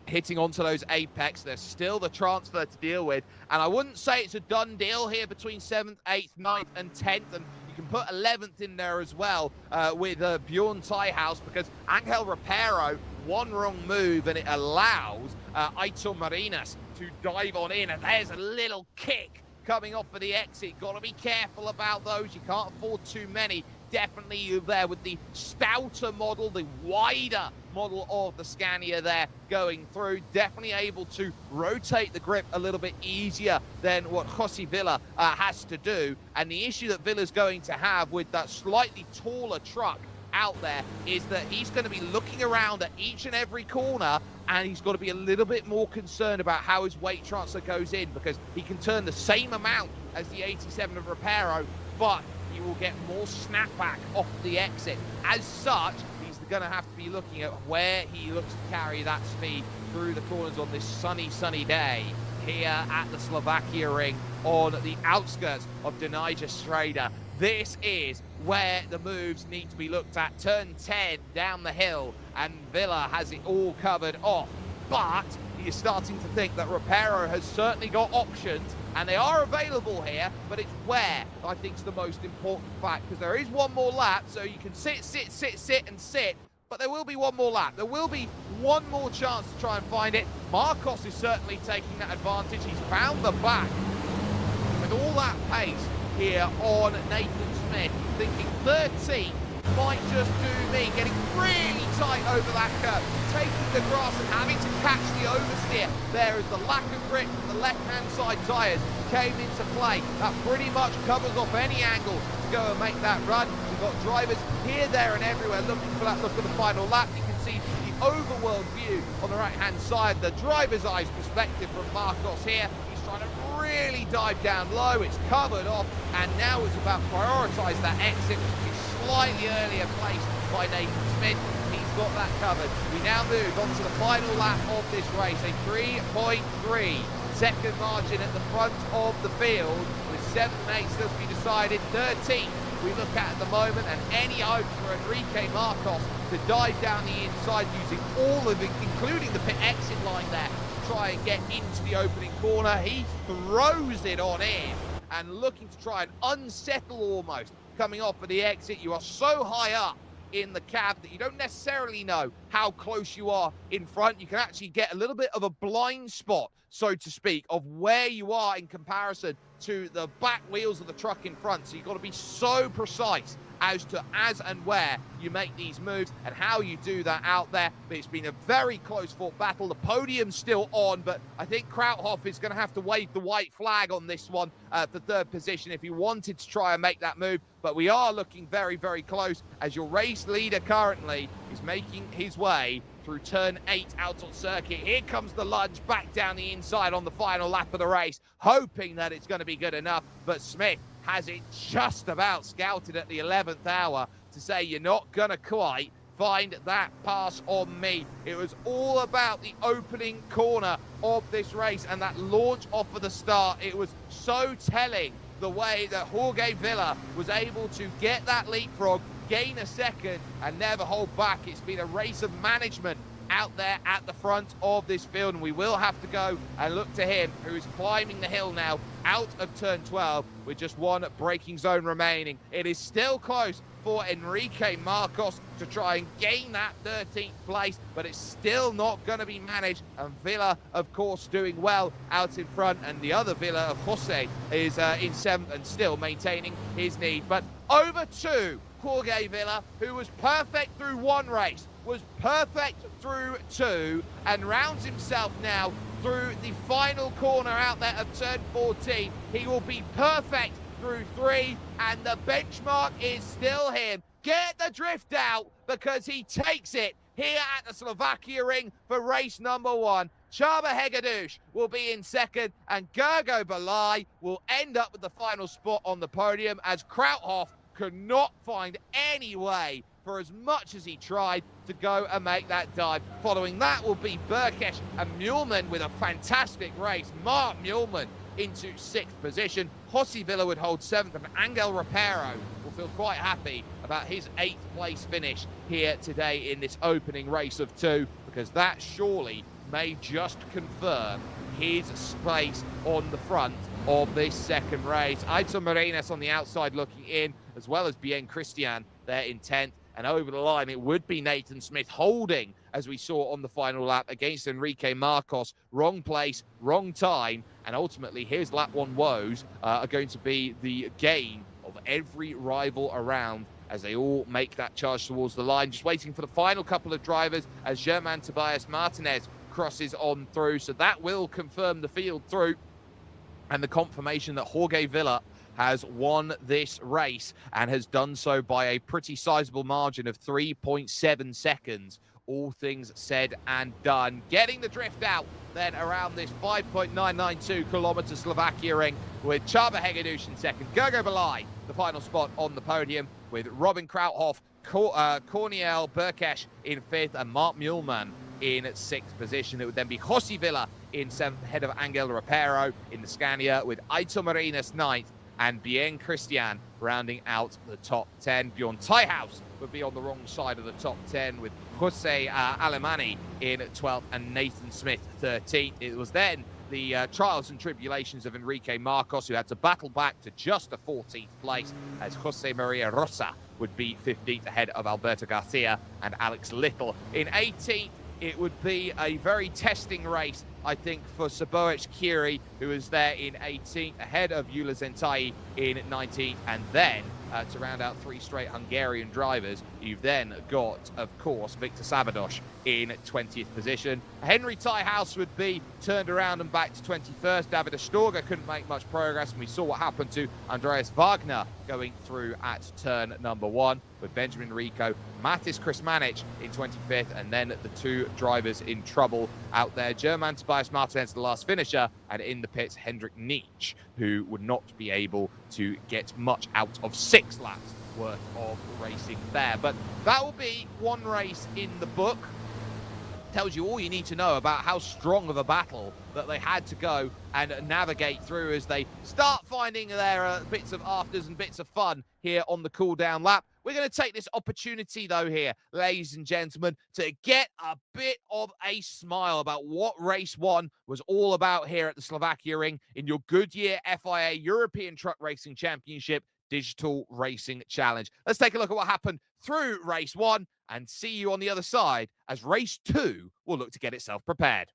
hitting onto those apex, there's still the transfer to deal with, and I wouldn't say it's a done deal here between 7th, 8th, 9th and 10th, and you can put 11th in there as well with Bjorn Tiehaus, because Angel Rapero, one wrong move and it allows Aitor Marinas to dive on in, and there's a little kick coming off for the exit. Got to be careful about those. You can't afford too many. Definitely you there with the stouter model, the wider model of the Scania there going through. Definitely able to rotate the grip a little bit easier than what Jose Villa has to do. And the issue that Villa's going to have with that slightly taller truck out there is that he's going to be looking around at each and every corner, and he's got to be a little bit more concerned about how his weight transfer goes in, because he can turn the same amount as the 87 of Rapero, but he will get more snapback off the exit. As such, he's going to have to be looking at where he looks to carry that speed through the corners on this sunny day here at the Slovakiaring on the outskirts of Dunajec Strada. This is where the moves need to be looked at. Turn 10 down the hill, and Villa has it all covered off. But he is starting to think that Rapero has certainly got options, and they are available here, but it's where I think is the most important fact, because there is one more lap, so you can sit, and sit, but there will be one more lap. There will be one more chance to try and find it. Marcos is certainly taking that advantage. He's found the back with all that pace here on Nathan Smith, thinking 13 might just do me, getting really tight over that curve, taking the grass and having to catch the oversteer there as the lack of grip from the left-hand side tyres came into play. That pretty much covers off any angle to go and make that run. We've got drivers here, there and everywhere looking for that look at the final lap. You can see the overworld view on the right-hand side, the driver's eyes perspective from Marcos here. He's trying to really dive down low. It's covered off, and now it's about prioritise that exit, which is slightly earlier placed by Nathan Smith. He's got that covered. We now move on to the final lap of this race, a 3.3 second margin at the front of the field, with 7 and 8 still to be decided. 13 we look at the moment, and any hopes for Enrique Marcos to dive down the inside using all of it, including the pit exit line there, to try and get into the opening corner. He throws it on in, and looking to try and unsettle almost coming off of the exit. You are so high up in the cab that you don't necessarily know how close you are in front. You can actually get a little bit of a blind spot, so to speak, of where you are in comparison to the back wheels of the truck in front. So you've got to be so precise as to and where you make these moves and how you do that out there. But it's been a very close fought battle. The podium's still on, but I think Krauthoff is going to have to wave the white flag on this one for third position if he wanted to try and make that move. But we are looking very, very close as your race leader currently is making his way through turn 8 out on circuit. Here comes the lunge back down the inside on the final lap of the race, hoping that it's going to be good enough. But Smith has it just about scouted at the 11th hour to say you're not going to quite find that pass on me. It was all about the opening corner of this race and that launch off of the start. It was so telling the way that Jorge Villa was able to get that leapfrog, gain a second, and never hold back. It's been a race of management out there at the front of this field, and we will have to go and look to him, who is climbing the hill now out of turn 12 with just one braking zone remaining. It is still close for Enrique Marcos to try and gain that 13th place, but it's still not going to be managed, and Villa, of course, doing well out in front, and the other Villa of Jose is in 7th and still maintaining his lead. But over to Jorge Villa, who was perfect through one race, was perfect through two, and rounds himself now through the final corner out there of turn 14. He will be perfect through three, and the benchmark is still him. Get the drift out, because he takes it here at the Slovakiaring for race number 1. Csaba Hegedűs will be in second, and Gergo Balai will end up with the final spot on the podium, as Krauthoff could not find any way, for as much as he tried, to go and make that dive. Following that will be Burkesh and Muleman with a fantastic race. Mark Muleman into 6th position. Jose Villa would hold 7th, and Angel Rapero will feel quite happy about his 8th place finish here today in this opening race of 2, because that surely may just confirm his place on the front of this second race. Aitor Marinas on the outside looking in, as well as Bien Christian there in 10th. And over the line, it would be Nathan Smith holding, as we saw on the final lap, against Enrique Marcos. Wrong place, wrong time, and ultimately his lap 1 woes are going to be the gain of every rival around as they all make that charge towards the line. Just waiting for the final couple of drivers as German Tobias Martinez crosses on through. So that will confirm the field through, and the confirmation that Jorge Villa has won this race, and has done so by a pretty sizable margin of 3.7 seconds, all things said and done. Getting the drift out then around this 5.992 kilometer Slovakiaring, with Csaba Hegedűs in second, Gergo Balai the final spot on the podium, with Robin Krauthoff, Corniel Burkesh in 5th, and Mark Muleman in 6th position. It would then be Jose Villa in 7th, ahead of Angel Rapero in the Scania, with Aitor Marinas 9th, and Bien Christian rounding out the top 10. Bjorn Teichhaus would be on the wrong side of the top 10, with Jose Alemani in 12th and Nathan Smith 13th. It was then the trials and tribulations of Enrique Marcos, who had to battle back to just a 14th place, as Jose Maria Rosa would be 15th ahead of Alberto Garcia and Alex Little in 18th. It would be a very testing race, I think, for Saboic Kiri, who was there in 18th, ahead of Yula Zentai in 19th, and then to round out 3 straight Hungarian drivers, you've then got, of course, Victor Sabados in 20th position. Henry Teichhaus would be turned around and back to 21st. David Astorga couldn't make much progress, and we saw what happened to Andreas Wagner going through at turn number 1, with Benjamin Rico, Matis Krismanic in 25th, and then the 2 drivers in trouble out there. German Tobias Martinez, the last finisher, and in the pits, Hendrik Nietzsche, who would not be able to get much out of 6 laps worth of racing there. But that will be one race in the book. Tells you all you need to know about how strong of a battle that they had to go and navigate through as they start finding their bits of afters and bits of fun here on the cool down lap. We're going to take this opportunity, though, here, ladies and gentlemen, to get a bit of a smile about what race 1 was all about here at the Slovakiaring in your Goodyear FIA European Truck Racing Championship Digital Racing Challenge. Let's take a look at what happened through race 1 and see you on the other side as race 2 will look to get itself prepared.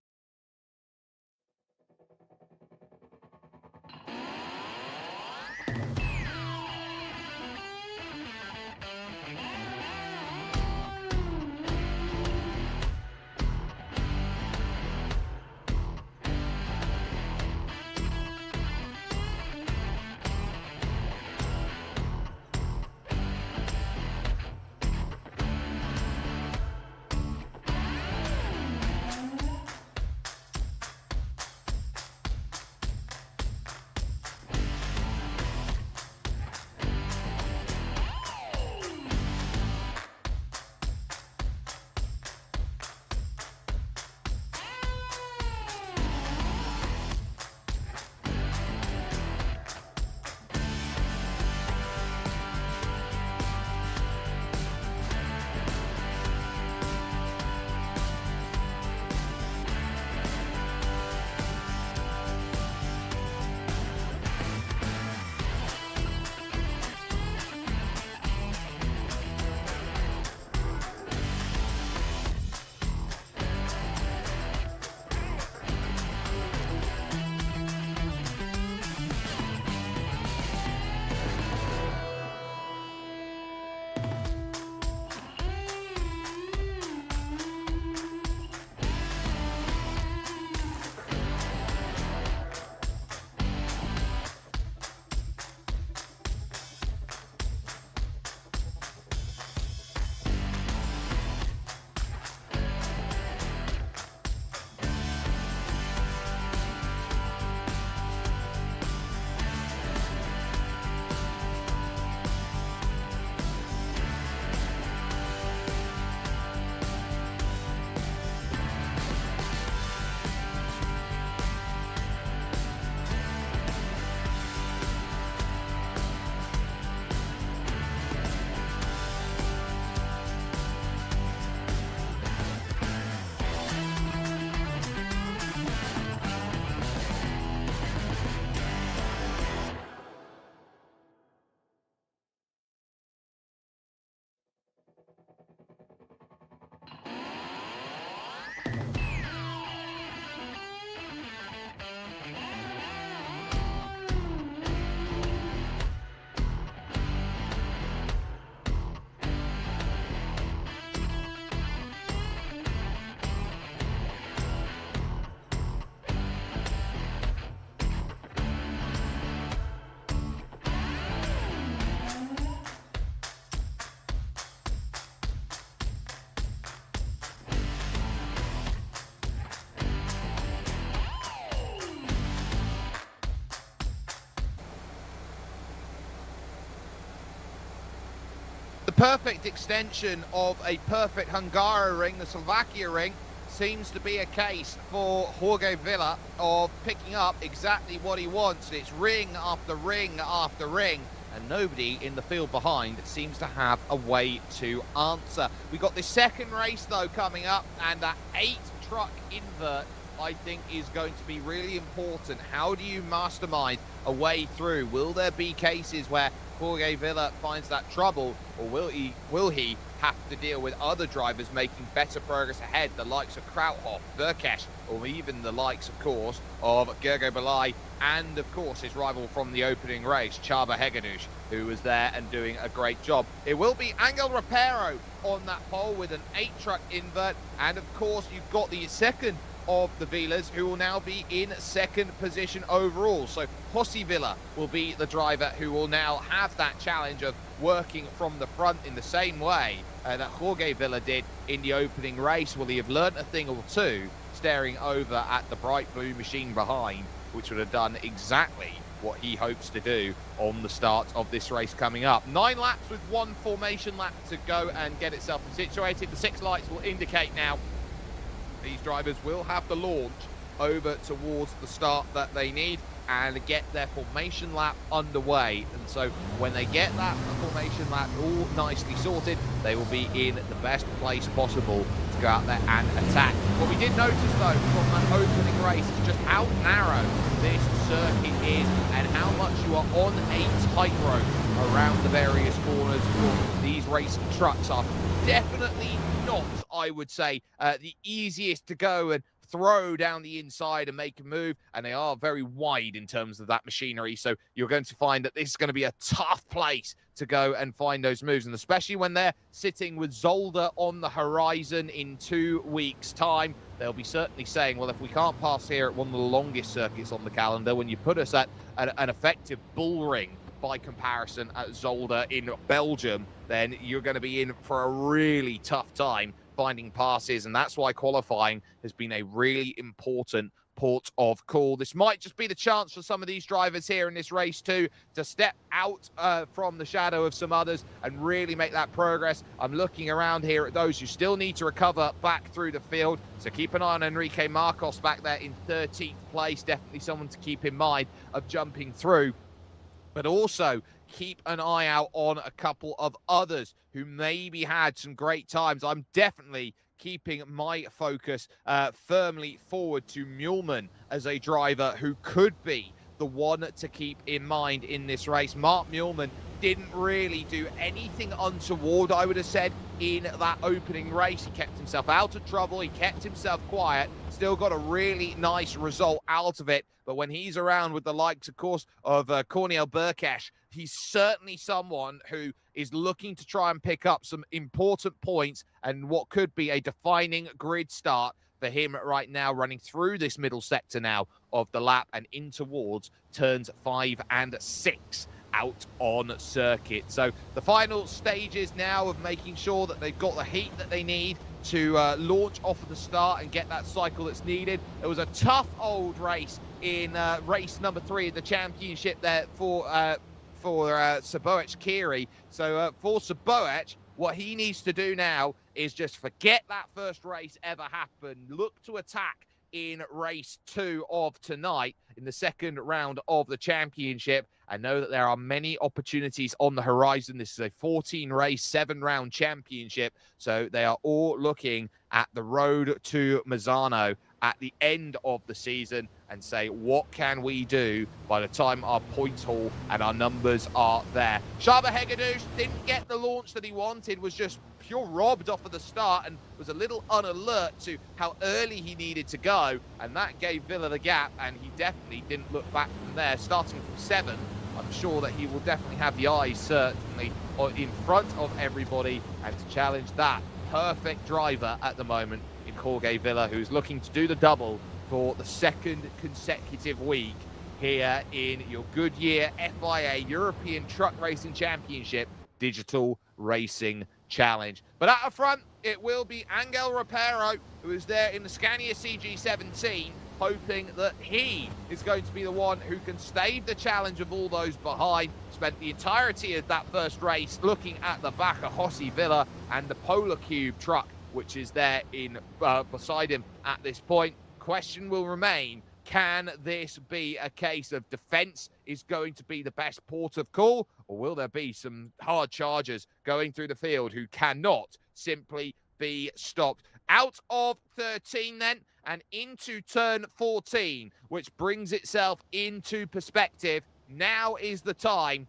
perfect extension of a perfect Hungaroring, the Slovakiaring, seems to be a case for Jorge Villa of picking up exactly what he wants. It's ring after ring after ring, and nobody in the field behind seems to have a way to answer. We got this second race though coming up, and that 8-truck invert I think is going to be really important. How do you mastermind a way through? Will there be cases where Jorge Villa finds that trouble, or will he have to deal with other drivers making better progress ahead, the likes of Krauthoff, Burkesh, or even the likes, of course, of Gergo Balai, and of course his rival from the opening race, Csaba Hegedűs, who was there and doing a great job. It will be Angel Rapero on that pole with an 8-truck invert, and of course you've got the second of the Villas, who will now be in second position overall. So José Villa will be the driver who will now have that challenge of working from the front in the same way that Jorge Villa did in the opening race. Will he have learnt a thing or two staring over at the bright blue machine behind, which would have done exactly what he hopes to do on the start of this race coming up. 9 laps with 1 formation lap to go and get itself situated. The 6 lights will indicate now these drivers will have the launch over towards the start that they need and get their formation lap underway. And so when they get that formation lap all nicely sorted, they will be in the best place possible to go out there and attack. What we did notice though from that opening race is just how narrow this circuit is and how much you are on a tightrope around the various corners. These racing trucks are definitely not, I would say, the easiest to go and throw down the inside and make a move, and they are very wide in terms of that machinery, so you're going to find that this is going to be a tough place to go and find those moves, and especially when they're sitting with Zolder on the horizon in 2 weeks' time, they'll be certainly saying, well, if we can't pass here at one of the longest circuits on the calendar, when you put us at an effective bull ring by comparison at Zolder in Belgium, then you're going to be in for a really tough time finding passes, and that's why qualifying has been a really important port of call. This might just be the chance for some of these drivers here in this race too to step out from the shadow of some others and really make that progress. I'm looking around here at those who still need to recover back through the field, so keep an eye on Enrique Marcos back there in 13th place, definitely someone to keep in mind of jumping through. But also keep an eye out on a couple of others who maybe had some great times. I'm definitely keeping my focus firmly forward to Muhlmann as a driver who could be the one to keep in mind in this race. Mark Muhlmann didn't really do anything untoward, I would have said, in that opening race. He kept himself out of trouble, he kept himself quiet, still got a really nice result out of it. But when he's around with the likes, of course, of Cornel Burkesh, he's certainly someone who is looking to try and pick up some important points and what could be a defining grid start for him right now, running through this middle sector now of the lap and in towards turns 5 and 6 out on circuit. So the final stages now of making sure that they've got the heat that they need to launch off of the start and get that cycle that's needed. It was a tough old race in race number 3 of the championship there for Seboec Kiri. So for Seboec, what he needs to do now is just forget that first race ever happened. Look to attack in race 2 of tonight in the second round of the championship, and know that there are many opportunities on the horizon. This is a 14-race, 7-round championship, so they are all looking at the road to Misano at the end of the season and say, what can we do by the time our points haul and our numbers are there? Csaba Hegedűs didn't get the launch that he wanted, was just pure robbed off of the start and was a little unalert to how early he needed to go, and that gave Villa the gap, and he definitely didn't look back from there. Starting from 7th, I'm sure that he will definitely have the eyes certainly in front of everybody and to challenge that perfect driver at the moment in Jorge Villa, who's looking to do the double for the second consecutive week here in your Goodyear FIA European Truck Racing Championship Digital Racing Challenge. But out front, it will be Angel Rapero, who is there in the Scania CG17, hoping that he is going to be the one who can stave the challenge of all those behind. Spent the entirety of that first race looking at the back of Jose Villa and the Polar Cube truck, which is there in beside him at this point. Question will remain, can this be a case of defense is going to be the best port of call, or will there be some hard chargers going through the field who cannot simply be stopped? Out of 13 then, and into turn 14, which brings itself into perspective. Now is the time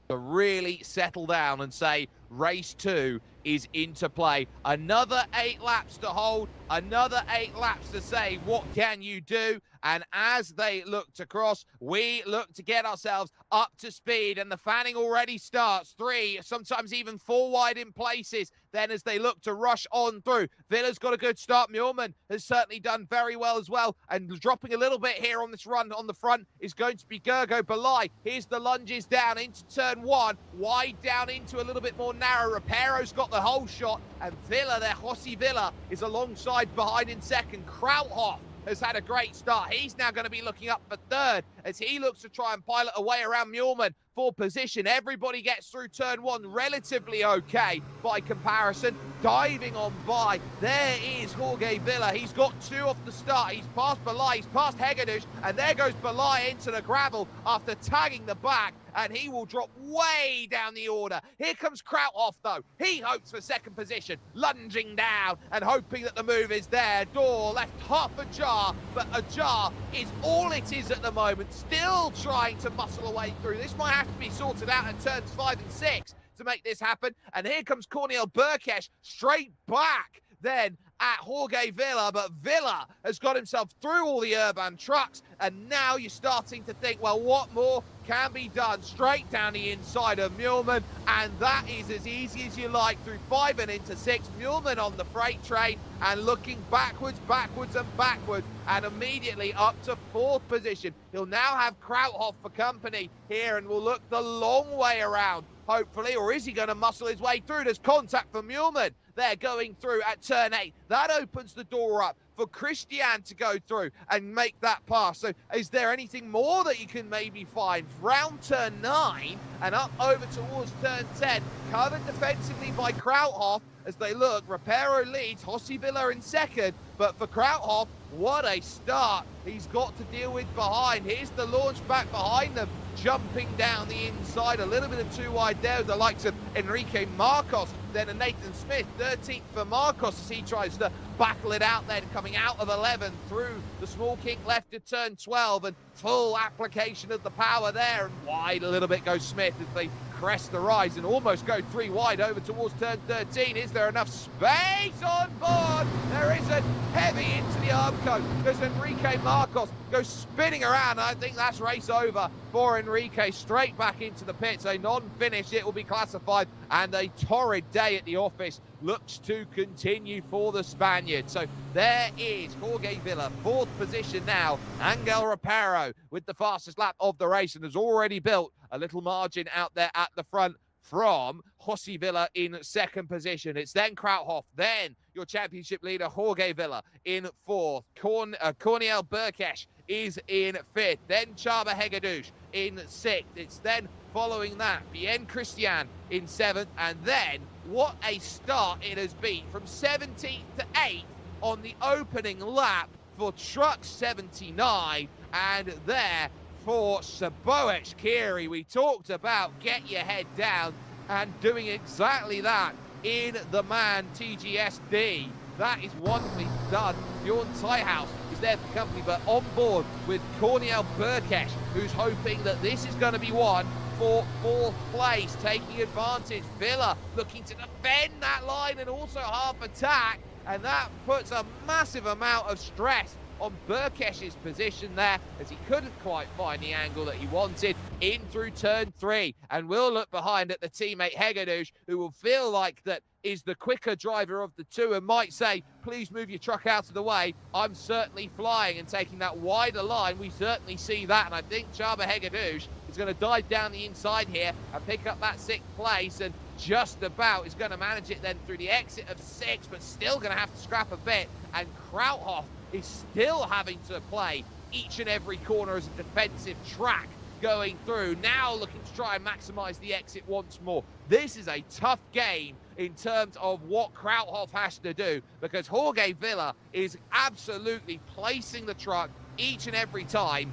to really settle down and say race 2 is into play. Another 8 laps to hold, another 8 laps to say what can you do. And as they look to cross, we look to get ourselves up to speed, and the fanning already starts. 3, sometimes even 4 wide in places. Then as they look to rush on through, Villa's got a good start. Muirman has certainly done very well as well, and dropping a little bit here on this run on the front is going to be Gergo Belay. Here's the lunges down into turn 1, wide down into a little bit more narrow. Rapero's got the whole shot, and Villa there, Jose Villa, is alongside behind in second. Krauthoff has had a great start. He's now going to be looking up for third as he looks to try and pilot away around Muirman for position. Everybody gets through turn 1 relatively okay by comparison. Diving on by, there is Jorge Villa. He's got 2 off the start. He's past Belay, he's past Hegedus, and there goes Belay into the gravel after tagging the back, and he will drop way down the order. Here comes Krauthoff, though. He hopes for second position, lunging down and hoping that the move is there. Door left half ajar, but ajar is all it is at the moment. Still trying to muscle away through. This might have to be sorted out at turns 5 and 6 to make this happen. And here comes Cornel Burkesh straight back then at Jorge Villa, but Villa has got himself through all the urban trucks, and now you're starting to think, well, what more can be done? Straight down the inside of Muirman, and that is as easy as you like through 5 and into 6. Muirman on the freight train and looking backwards, backwards and backwards, and immediately up to 4th position. He'll now have Krauthoff for company here, and will look the long way around, hopefully, or is he going to muscle his way through? There's contact for Muirman. They're going through at turn 8. That opens the door up for Christian to go through and make that pass. So is there anything more that you can maybe find? Round turn 9 and up over towards turn 10. Covered defensively by Krauthoff as they look. Rapero leads, Jose Villa in second. But for Krauthoff, what a start he's got to deal with behind. Here's the launch back behind them, jumping down the inside. A little bit of too wide there with the likes of Enrique Marcos, then a Nathan Smith, 13th for Marcos as he tries to battle it out then, coming out of 11 through the small kink left to turn 12, and full application of the power there, and wide a little bit goes Smith as they crest the rise and almost go 3 wide over towards turn 13. Is there enough space on board? There isn't. Heavy into the Armco. There's Enrique Marcos, goes spinning around, and I think that's race over for Enrique. Straight back into the pits, a non-finish it will be classified, and a torrid day at the office looks to continue for the Spaniard. So there is Jorge Villa, 4th position now. Angel Rapero with the fastest lap of the race, and has already built a little margin out there at the front from Jose Villa in 2nd position. It's then Krauthoff, then your championship leader Jorge Villa in 4th. Cornel Burkesh is in 5th. Then Chaba Hegedus in 6th. It's then following that Bien Christian in 7th. And then what a start it has been from 17th to 8th on the opening lap for Truck 79. And there for Saboech Kiri, we talked about get your head down, and doing exactly that in the man TGSD. That is wonderfully done. Bjorn Tyhouse is there for company, but on board with Cornel Burkesh, who's hoping that this is going to be one for 4th place, taking advantage. Villa looking to defend that line and also half attack, and that puts a massive amount of stress on Burkesh's position there, as he couldn't quite find the angle that he wanted in through turn 3, and will look behind at the teammate Hegedus, who will feel like that is the quicker driver of the two, and might say, please move your truck out of the way. I'm certainly flying and taking that wider line. We certainly see that, and I think Chaba Hegedus is going to dive down the inside here and pick up that 6th place, and just about is going to manage it then through the exit of 6, but still going to have to scrap a bit. And Krauthoff is still having to play each and every corner as a defensive track going through, now looking to try and maximize the exit once more. This is a tough game in terms of what Krauthoff has to do, because Jorge Villa is absolutely placing the truck each and every time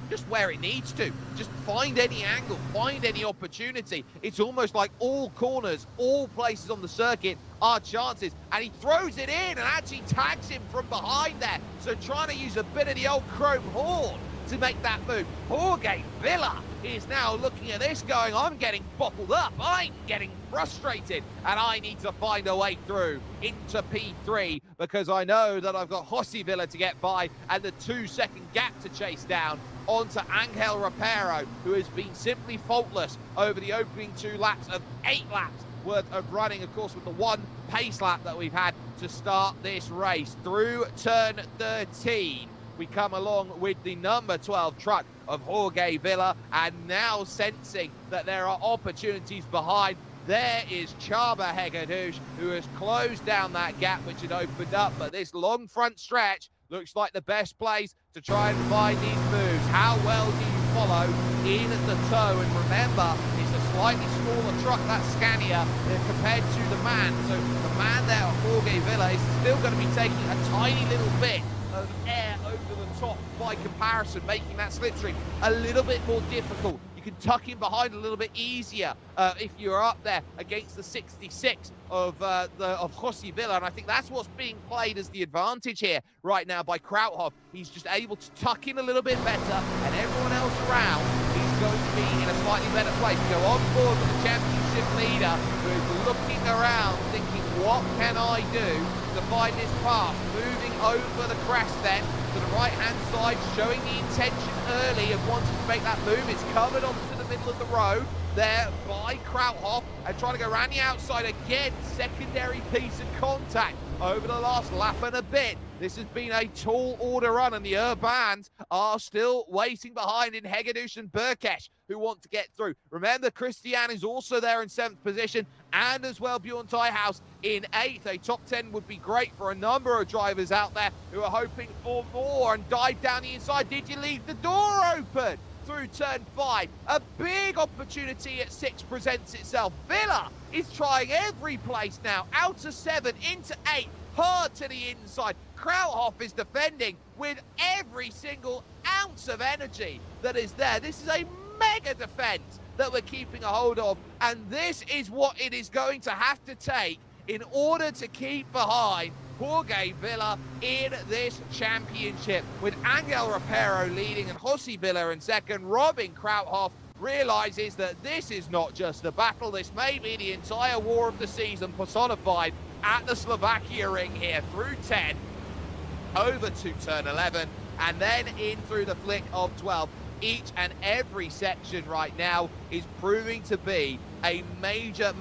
just where it needs to. Just find any angle, find any opportunity. It's almost like all corners, all places on the circuit are chances, and he throws it in and actually tags him from behind there. So trying to use a bit of the old chrome horn to make that move. Jorge Villa is now looking at this going, I'm getting bottled up, I'm getting frustrated, and I need to find a way through into P3, because I know that I've got Jose Villa to get by and the 2-second gap to chase down onto Angel Rapero, who has been simply faultless over the opening 2 laps of 8 laps worth of running, of course, with the 1 pace lap that we've had to start this race. Through turn 13, we come along with the number 12 truck of Jorge Villa, and now sensing that there are opportunities behind, there is Csaba Hegedűs, who has closed down that gap which had opened up, but this long front stretch looks like the best place to try and find these moves. How well do you follow in the tow? And remember, it's a slightly smaller truck, that Scania, compared to the man. So the man there, Jorge Villa, is still going to be taking a tiny little bit of air over the top by comparison, making that slipstream a little bit more difficult. You can tuck in behind a little bit easier if you're up there against the 66 of Jose Villa, and I think that's what's being played as the advantage here right now by Krauthoff. He's just able to tuck in a little bit better, and everyone else around is going to be in a slightly better place. Go on board with the championship leader, who is looking around thinking, what can I do to find this path? Moving over the crest then to the right-hand side, showing the intention early of wanting to make that move. It's covered onto the middle of the road there by Krauthoff, and trying to go around the outside again. Secondary piece of contact over the last lap and a bit. This has been a tall order run, and the Urbans are still waiting behind in Hegedűs and Burkesh, who want to get through. Remember, Christian is also there in 7th position, and as well Bjorn Teichhaus in 8th. A top 10 would be great for a number of drivers out there who are hoping for more and dive down the inside. Did you leave the door open? Through turn 5, a big opportunity at 6 presents itself. Villa is trying every place now, out to 7, into 8, hard to the inside. Krauthoff is defending with every single ounce of energy that is there. This is a mega defense that we're keeping a hold of, and this is what it is going to have to take in order to keep behind Jorge Villa in this championship, with Angel Rapero leading and Jose Villa in second. Robin Krauthoff realizes that this is not just a battle, this may be the entire war of the season personified at the Slovakiaring here. Through 10, over to turn 11, and then in through the flick of 12. Each and every section right now is proving to be a major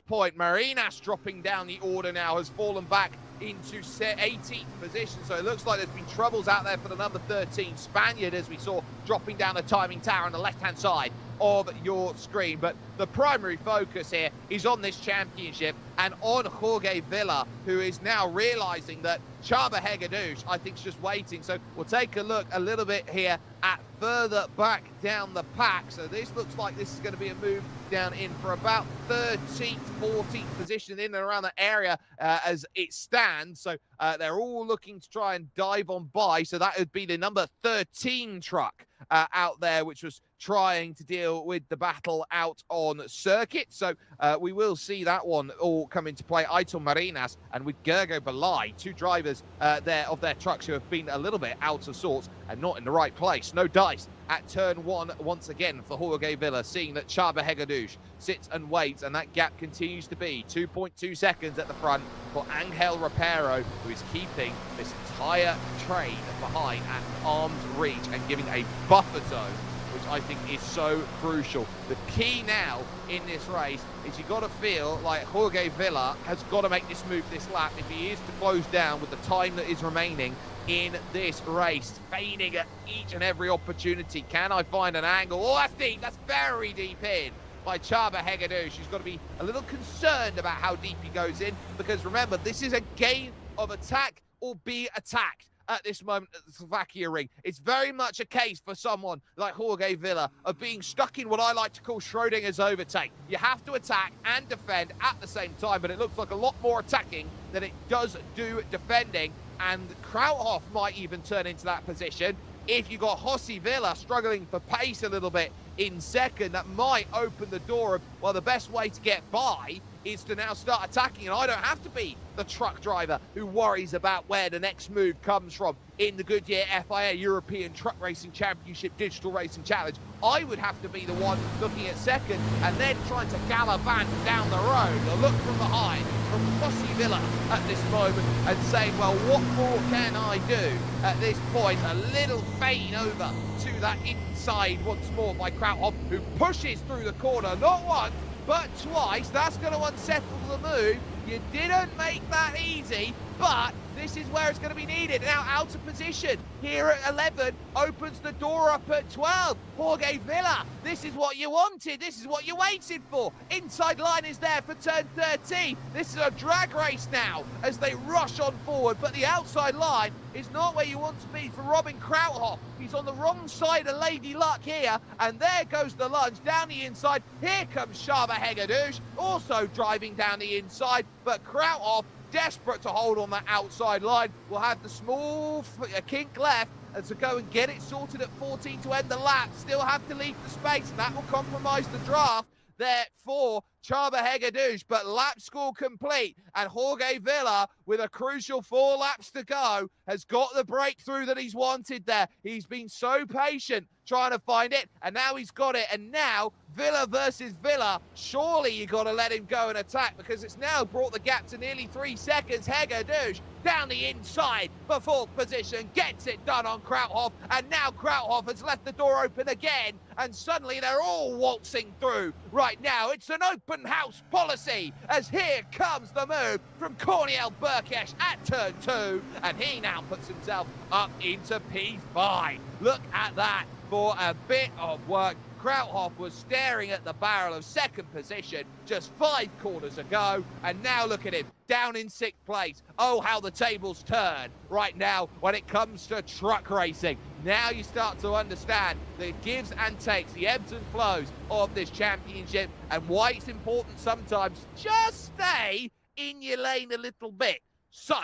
point. Marinas dropping down the order now, has fallen back into 18th position, so it looks like there's been troubles out there for the number 13 Spaniard, as we saw dropping down the timing tower on the left-hand side of your screen. But the primary focus here is on this championship and on Jorge Villa, who is now realizing that Csaba Hegedűs, I think, is just waiting. So we'll take a look a little bit here at further back down the pack. So this looks like this is going to be a move down in for about 13th, 14th position, in and around the area as it stands. So they're all looking to try and dive on by. So that would be the number 13 truck out there, which was trying to deal with the battle out on circuit. So we will see that one all come into play. Aitor Marinas and with Gergo Balai, 2 drivers there of their trucks who have been a little bit out of sorts and not in the right place. No dice at turn 1 once again for Jorge Villa, seeing that Csaba Hegedűs sits and waits, and that gap continues to be 2.2 seconds at the front for Angel Rapero, who is keeping this entire train behind at arm's reach and giving a buffer zone, which I think is so crucial. The key now in this race is you've got to feel like Jorge Villa has got to make this move this lap if he is to close down with the time that is remaining in this race, feigning at each and every opportunity. Can I find an angle? Oh, that's deep. That's very deep in by Csaba Hegedűs. She's got to be a little concerned about how deep he goes in, because remember, this is a game of attack or be attacked. at this moment at the Slovakiaring. It's very much a case for someone like Jorge Villa of being stuck in what I like to call Schrodinger's overtake. You have to attack and defend at the same time, but it looks like a lot more attacking than it does do defending, and Krauthoff might even turn into that position. If you got Jose Villa struggling for pace a little bit in second, that might open the door of, well, the best way to get by is to now start attacking, and I don't have to be the truck driver who worries about where the next move comes from in the Goodyear FIA European Truck Racing Championship Digital Racing Challenge. I would have to be the one looking at second and then trying to gallivant down the road, or look from behind from Jose Villa at this moment and saying, well, what more can I do at this point? A little fade over to that inside once more by Krauthoff, who pushes through the corner, not once, but twice. That's going to unsettle the move. You didn't make that easy, but this is where it's going to be needed. Now out of position here at 11, opens the door up at 12. Jorge Villa, this is what you wanted. This is what you waited for. Inside line is there for turn 13. This is a drag race now as they rush on forward, but the outside line is not where you want to be for Robin Krauthoff. He's on the wrong side of Lady Luck here, and there goes the lunge down the inside. Here comes Shava Hegedus, also driving down the inside, but Krauthoff, desperate to hold on that outside line, will have the small kink left and to go and get it sorted at 14 to end the lap. Still have to leave the space, and that will compromise the draft there for Chava Hegedus, but lap score complete, and Jorge Villa, with a crucial 4 laps to go, has got the breakthrough that he's wanted there. He's been so patient trying to find it, and now he's got it, and now Villa versus Villa, surely you got to let him go and attack, because it's now brought the gap to nearly 3 seconds. Hegedus down the inside for 4th position, gets it done on Krauthoff, and now Krauthoff has left the door open again, and suddenly they're all waltzing through right now. It's an open house policy, as here comes the move from Cornel Burkesh at turn 2, and he now puts himself up into P5. Look at that for a bit of work. Krauthoff was staring at the barrel of 2nd position just 5 corners ago, and now look at him down in 6th place. Oh, how the tables turn right now when it comes to truck racing. Now you start to understand the gives and takes, the ebbs and flows of this championship, and why it's important sometimes just stay in your lane a little bit. So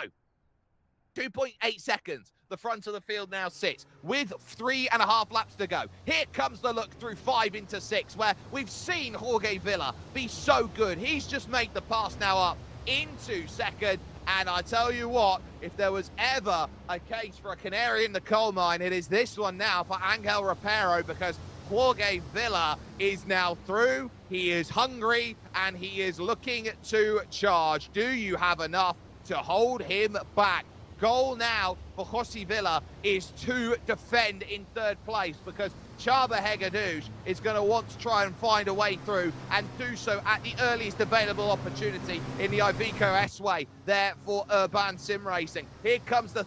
2.8 seconds. The front of the field now sits with 3.5 laps to go. Here comes the look through 5 into 6, where we've seen Jorge Villa be so good. He's just made the pass now up into 2nd. And I tell you what, if there was ever a case for a canary in the coal mine, it is this one now for Angel Rapero, because Jorge Villa is now through. He is hungry and he is looking to charge. Do you have enough to hold him back? Goal now for Jose Villa is to defend in 3rd place, because Chava Hegedus is going to want to try and find a way through, and do so at the earliest available opportunity in the Iveco S-Way there for Urban Sim Racing. Here comes the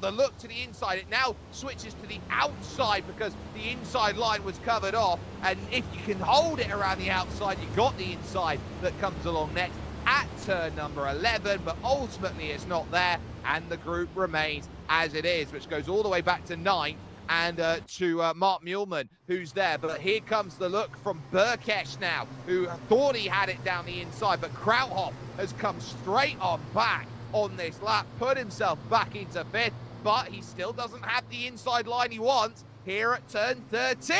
look to the inside. It now switches to the outside because the inside line was covered off, and if you can hold it around the outside, you got the inside that comes along next at turn number 11, but ultimately it's not there, and the group remains as it is, which goes all the way back to 9th and to Mark Muehlman, who's there. But here comes the look from Burkesh now, who thought he had it down the inside, but Krauthoff has come straight on back on this lap, put himself back into 5th, but he still doesn't have the inside line he wants here at turn 13,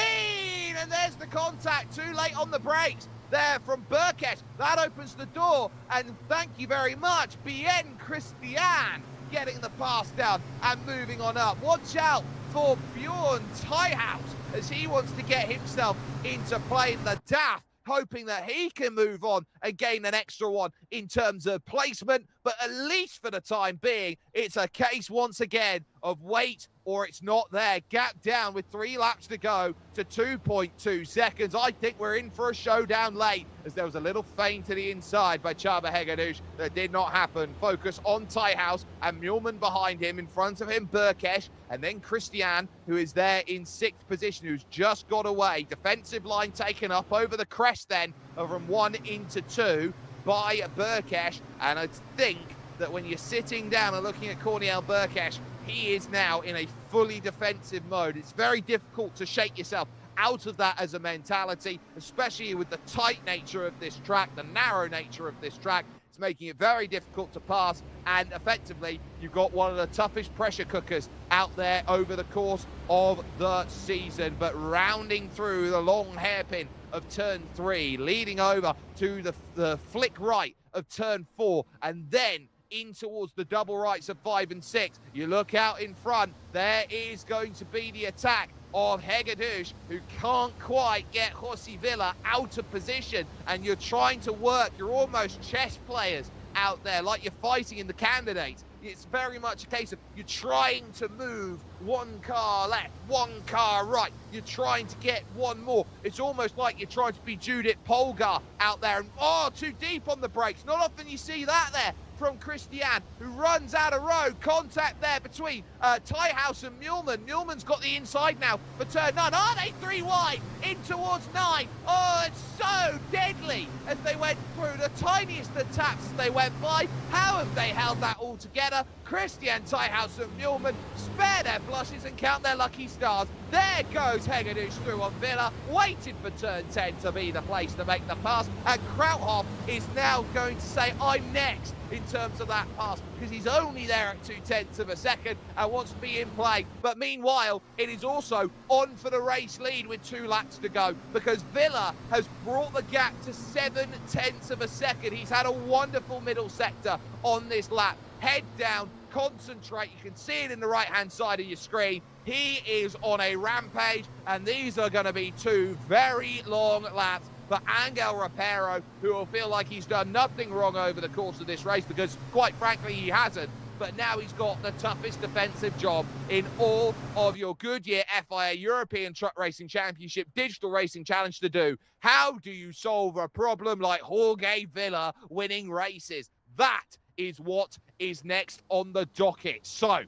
and there's the contact, too late on the brakes there from Burkesh. That opens the door, and thank you very much, Bien Christian, getting the pass down and moving on up. Watch out for Bjorn Tyhouse as he wants to get himself into playing the DAF, hoping that he can move on and gain an extra one in terms of placement. But at least for the time being, it's a case once again of wait or it's not there. Gap down with 3 laps to go to 2.2 seconds. I think we're in for a showdown late, as there was a little feint to the inside by Chava Hegedus that did not happen. Focus on Tyhouse and Muehlman behind him. In front of him, Burkesh, and then Christian, who is there in 6th position, who's just got away. Defensive line taken up over the crest then from 1 into 2 by Burkesh. And I think that when you're sitting down and looking at Cornel Burkesh, he is now in a fully defensive mode. It's very difficult to shake yourself out of that as a mentality, especially with the tight nature of this track, the narrow nature of this track. It's making it very difficult to pass, and effectively you've got one of the toughest pressure cookers out there over the course of the season. But rounding through the long hairpin of turn 3, leading over to the flick right of turn 4, and then in towards the double rights of 5 and 6. You look out in front, there is going to be the attack of Hegedus, who can't quite get José Villa out of position, and you're trying to work, you're almost chess players out there, like you're fighting in the candidates. It's very much a case of you're trying to move one car left, one car right. You're trying to get one more. It's almost like you're trying to be Judith Polgar out there. And too deep on the brakes. Not often you see that there from Christian, who runs out of road. Contact there between Teichhaus and Muhlmann. Muhlmann's got the inside now for turn 9. Are they 3 wide? In towards 9. Oh, it's so deadly as they went through. The tiniest of taps as they went by. How have they held that all together? Christian, Teichhaus and Muhlmann spare their blushes and count their lucky stars. There goes Hegedus through on Villa, waited for turn 10 to be the place to make the pass, and Krauthoff is now going to say, I'm next in terms of that pass, because he's only there at 0.2 of a second and wants to be in play. But meanwhile, it is also on for the race lead with 2 laps to go, because Villa has brought the gap to 0.7 of a second. He's had a wonderful middle sector on this lap. Head down, concentrate. You can see it in the right-hand side of your screen. He is on a rampage, and these are going to be 2 very long laps for Angel Rapero, who will feel like he's done nothing wrong over the course of this race, because quite frankly he hasn't. But now he's got the toughest defensive job in all of your Goodyear FIA European Truck Racing Championship Digital Racing Challenge to do. How do you solve a problem like Jorge Villa winning races? That is what is next on the docket. So,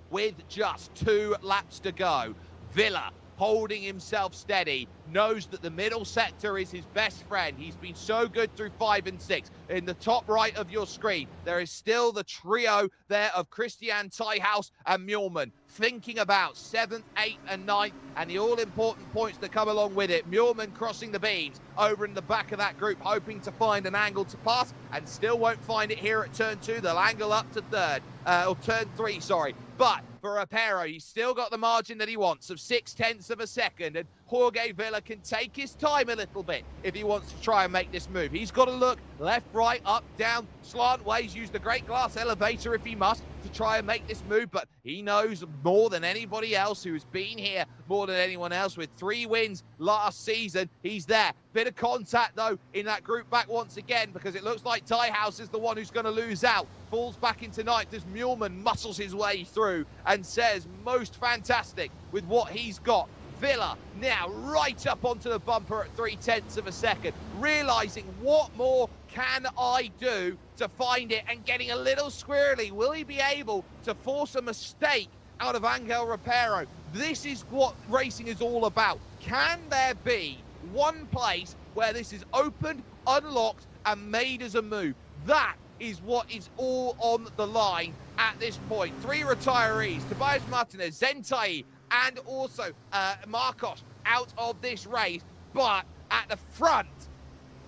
with just 2 laps to go, Villa, holding himself steady, knows that the middle sector is his best friend. He's been so good through 5 and 6. In the top right of your screen, there is still the trio there of Christian, Teichhaus and Muhlmann, thinking about 7th, 8th and 9th, and the all-important points that come along with it. Muhlmann crossing the beams over in the back of that group, hoping to find an angle to pass, and still won't find it here at turn 2. They'll angle up to turn 3, sorry. But for Rapero, he's still got the margin that he wants of 0.6 of a second, and Jorge Villa can take his time a little bit if he wants to try and make this move. He's got to look left, right, up, down, slant ways, use the great glass elevator if he must to try and make this move, but he knows more than anybody else who's been here, more than anyone else, with 3 wins last season. He's there. Bit of contact, though, in that group back once again, because it looks like Teichhaus is the one who's going to lose out. Falls back into 9th as Muhlmann muscles his way through and says, most fantastic with what he's got. Villa now right up onto the bumper at 0.3 of a second, realizing what more can I do to find it, and getting a little squirrely. Will he be able to force a mistake out of Angel Rapero? This is what racing is all about. Can there be one place where this is opened, unlocked, and made as a move? That is what is all on the line at this point. 3 retirees, Tobias Martinez, Zentai, and also Marcos out of this race. But at the front,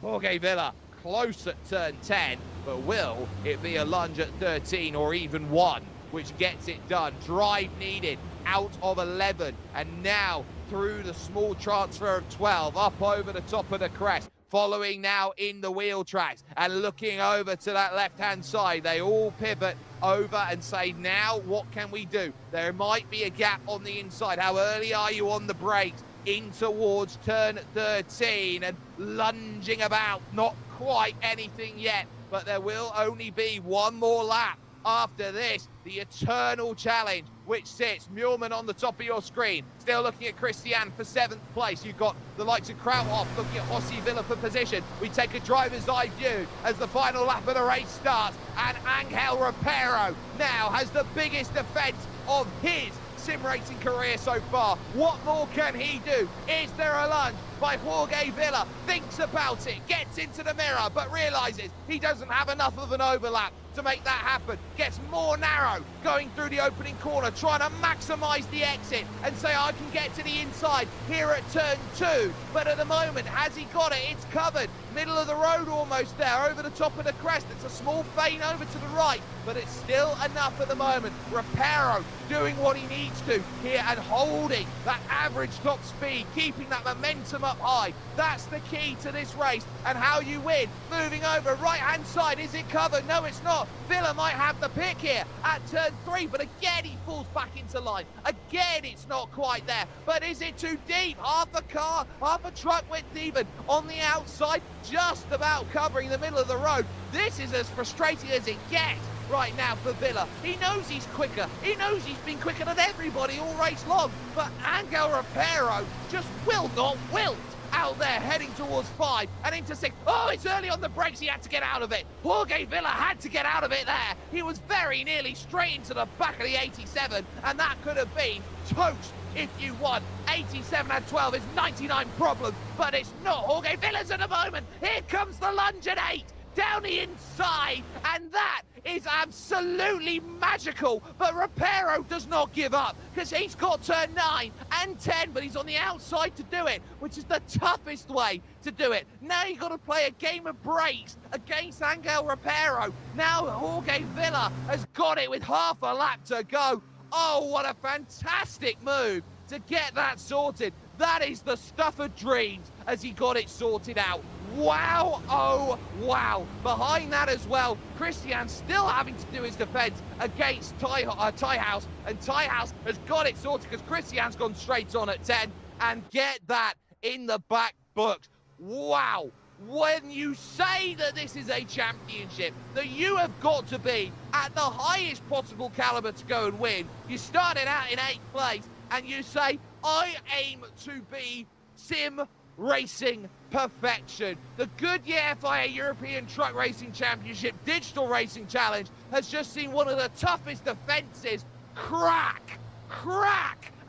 Jorge Villa close at turn 10, but will it be a lunge at 13 or even 1, which gets it done? Drive needed out of 11, and now through the small transfer of 12, up over the top of the crest, following now in the wheel tracks and looking over to that left-hand side. They all pivot over and say, now what can we do? There might be a gap on the inside. How early are you on the brakes? In towards turn 13 and lunging about. Not quite anything yet, but there will only be 1 more lap after this. The eternal challenge, which sits Muhlmann on the top of your screen. Still looking at Christian for 7th place. You've got the likes of Krauthoff looking at José Villa for position. We take a driver's eye view as the final lap of the race starts, and Angel Rapero now has the biggest defense of his sim racing career so far. What more can he do? Is there a lunge? by Jorge Villa, thinks about it, gets into the mirror, but realizes he doesn't have enough of an overlap to make that happen. Gets more narrow, going through the opening corner, trying to maximize the exit and say, I can get to the inside here at turn 2. But at the moment, has he got it? It's covered. Middle of the road almost there, over the top of the crest. It's a small feint over to the right, but it's still enough at the moment. Reparo doing what he needs to here and holding that average top speed, keeping that momentum up high. That's the key to this race and how you win. Moving over, right-hand side, is it covered? No, it's not. Villa might have the pick here at turn 3, but again, he falls back into line. Again, it's not quite there, but is it too deep? Half a car, half a truck width even on the outside, just about covering the middle of the road. This is as frustrating as it gets right now for Villa. He knows he's quicker. He knows he's been quicker than everybody all race long, but Angel Reparo just will not wilt out there heading towards 5 and into 6. Oh, it's early on the brakes. He had to get out of it. Jorge Villa had to get out of it there. He was very nearly straight into the back of the 87, and that could have been toast if you won. 87 and 12 is 99 problems, but it's not Jorge Villa's at the moment. Here comes the lunge at 8. Down the inside, and that is absolutely magical. But Reparo does not give up because he's got turn 9 and 10, but he's on the outside to do it, which is the toughest way to do it. Now you've got to play a game of brakes against Angel Reparo. Now Jorge Villa has got it with half a lap to go. Oh, what a fantastic move to get that sorted. That is the stuff of dreams as he got it sorted out. Wow, oh, wow. Behind that as well, Christian still having to do his defense against Tyhouse, and Tyhouse has got it sorted because Christian's gone straight on at 10, and get that in the back books. Wow. When you say that this is a championship, that you have got to be at the highest possible caliber to go and win. You started out in 8th place, and you say, I aim to be sim racing perfection. The Goodyear FIA European Truck Racing Championship Digital Racing Challenge has just seen one of the toughest defenses crack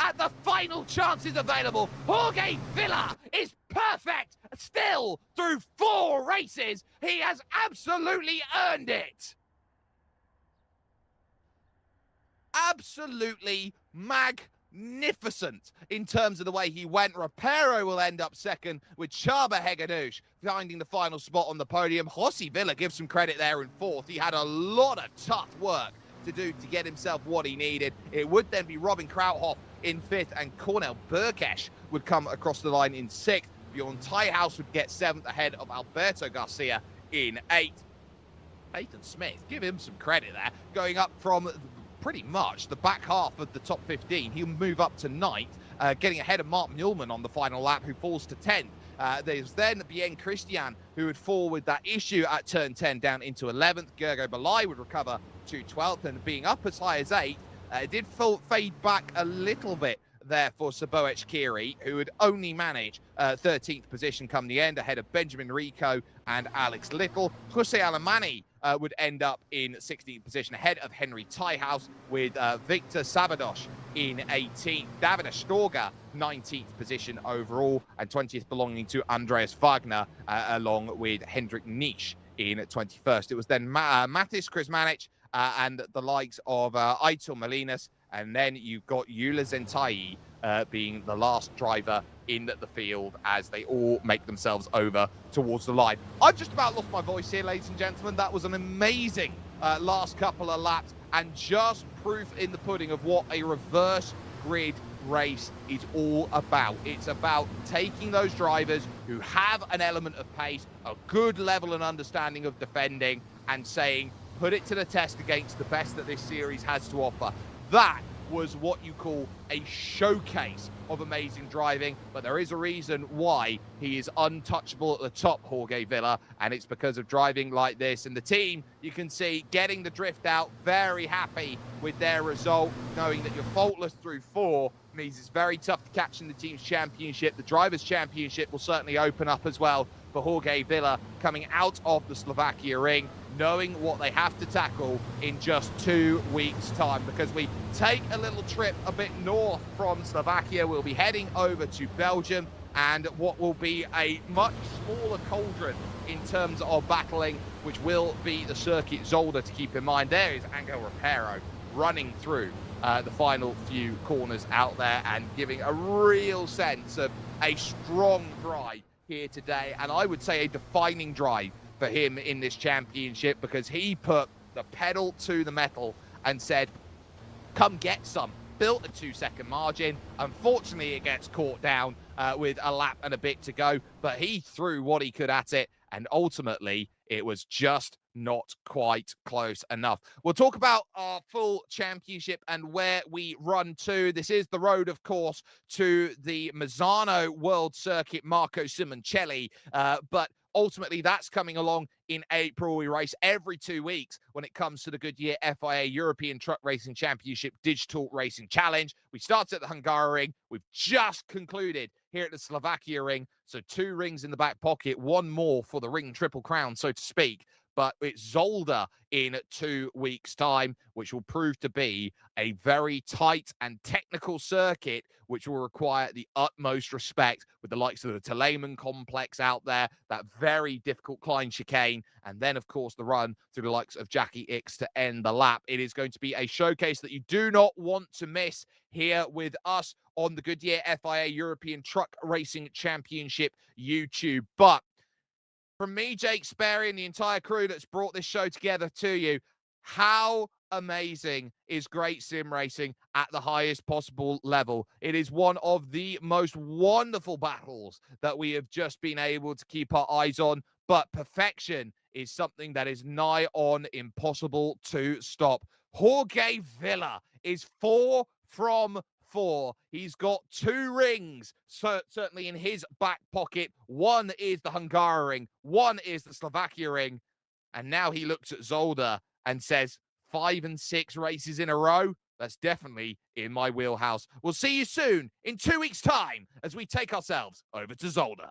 at the final chances available. Jorge Villa is perfect still through 4 races. He has absolutely earned it. Absolutely magnificent in terms of the way he went. Reparo will end up second with Chaba Hegedouche finding the final spot on the podium. Jose Villa gives some credit there in 4th. He had a lot of tough work to do to get himself what he needed. It would then be Robin Krauthoff in 5th, and Cornel Burkesh would come across the line in 6th. Bjorn Tyhouse would get 7th ahead of Alberto Garcia in 8th. Nathan Smith, give him some credit there, going up from pretty much the back half of the top 15. He'll move up to 9th, getting ahead of Mark Muehlmann on the final lap, who falls to 10th. There's then Bien Christian, who would fall with that issue at turn 10 down into 11th. Gergo Balai would recover to 12th, and being up as high as 8th, it did fade back a little bit there for Saboech Kiri, who would only manage 13th position come the end, ahead of Benjamin Rico and Alex Little. Jose Alemany would end up in 16th position, ahead of Henry Tyhouse, with Victor Sabados in 18th. David Astorga, 19th position overall, and 20th belonging to Andreas Wagner, along with Hendrik Nisch in 21st. It was then Matis Krizmanic and the likes of Aitor Molinas, and then you've got Yula Zentai being the last driver in the field as they all make themselves over towards the line. I've just about lost my voice here, ladies and gentlemen. That was an amazing last couple of laps, and just proof in the pudding of what a reverse grid race is all about. It's about taking those drivers who have an element of pace, a good level and understanding of defending, and saying, put it to the test against the best that this series has to offer. That was what you call a showcase of amazing driving, but there is a reason why he is untouchable at the top, Jorge Villa, and it's because of driving like this. And the team, you can see, getting the drift out, very happy with their result, knowing that you're faultless through 4 means it's very tough to catch in the team's championship. The drivers' championship will certainly open up as well for Jorge Villa coming out of the Slovakiaring, knowing what they have to tackle in just 2 weeks' time. Because we take a little trip a bit north from Slovakia, we'll be heading over to Belgium, and what will be a much smaller cauldron in terms of battling, which will be the circuit Zolder to keep in mind. There is Angel Reparo running through the final few corners out there and giving a real sense of a strong drive here today, and I would say a defining drive for him in this championship, because he put the pedal to the metal and said, come get some. Built a 2-second margin. Unfortunately, it gets caught down with a lap and a bit to go, but he threw what he could at it, and ultimately it was just not quite close enough. We'll talk about our full championship and where we run to. This is the road, of course, to the Mazzano World Circuit, Marco Simoncelli, but ultimately that's coming along in April. We race every 2 weeks when it comes to the Goodyear FIA European Truck Racing Championship Digital Racing Challenge. We started at the Hungaroring. We've just concluded here at the Slovakiaring. So 2 rings in the back pocket, 1 more for the ring triple crown, so to speak. But it's Zolder in 2 weeks' time, which will prove to be a very tight and technical circuit, which will require the utmost respect with the likes of the Telemann complex out there, that very difficult Klein chicane, and then, of course, the run through the likes of Jackie X to end the lap. It is going to be a showcase that you do not want to miss here with us on the Goodyear FIA European Truck Racing Championship YouTube. But from me, Jake Sperry, and the entire crew that's brought this show together to you, how amazing is great sim racing at the highest possible level? It is one of the most wonderful battles that we have just been able to keep our eyes on, but perfection is something that is nigh on impossible to stop. Jorge Villa is 4 from 4. He's got 2 rings, certainly in his back pocket. 1 is the Hungaroring, 1 is the Slovakiaring, and now he looks at Zolder and says, 5 and 6 races in a row? That's definitely in my wheelhouse. We'll see you soon in 2 weeks' time as we take ourselves over to Zolder.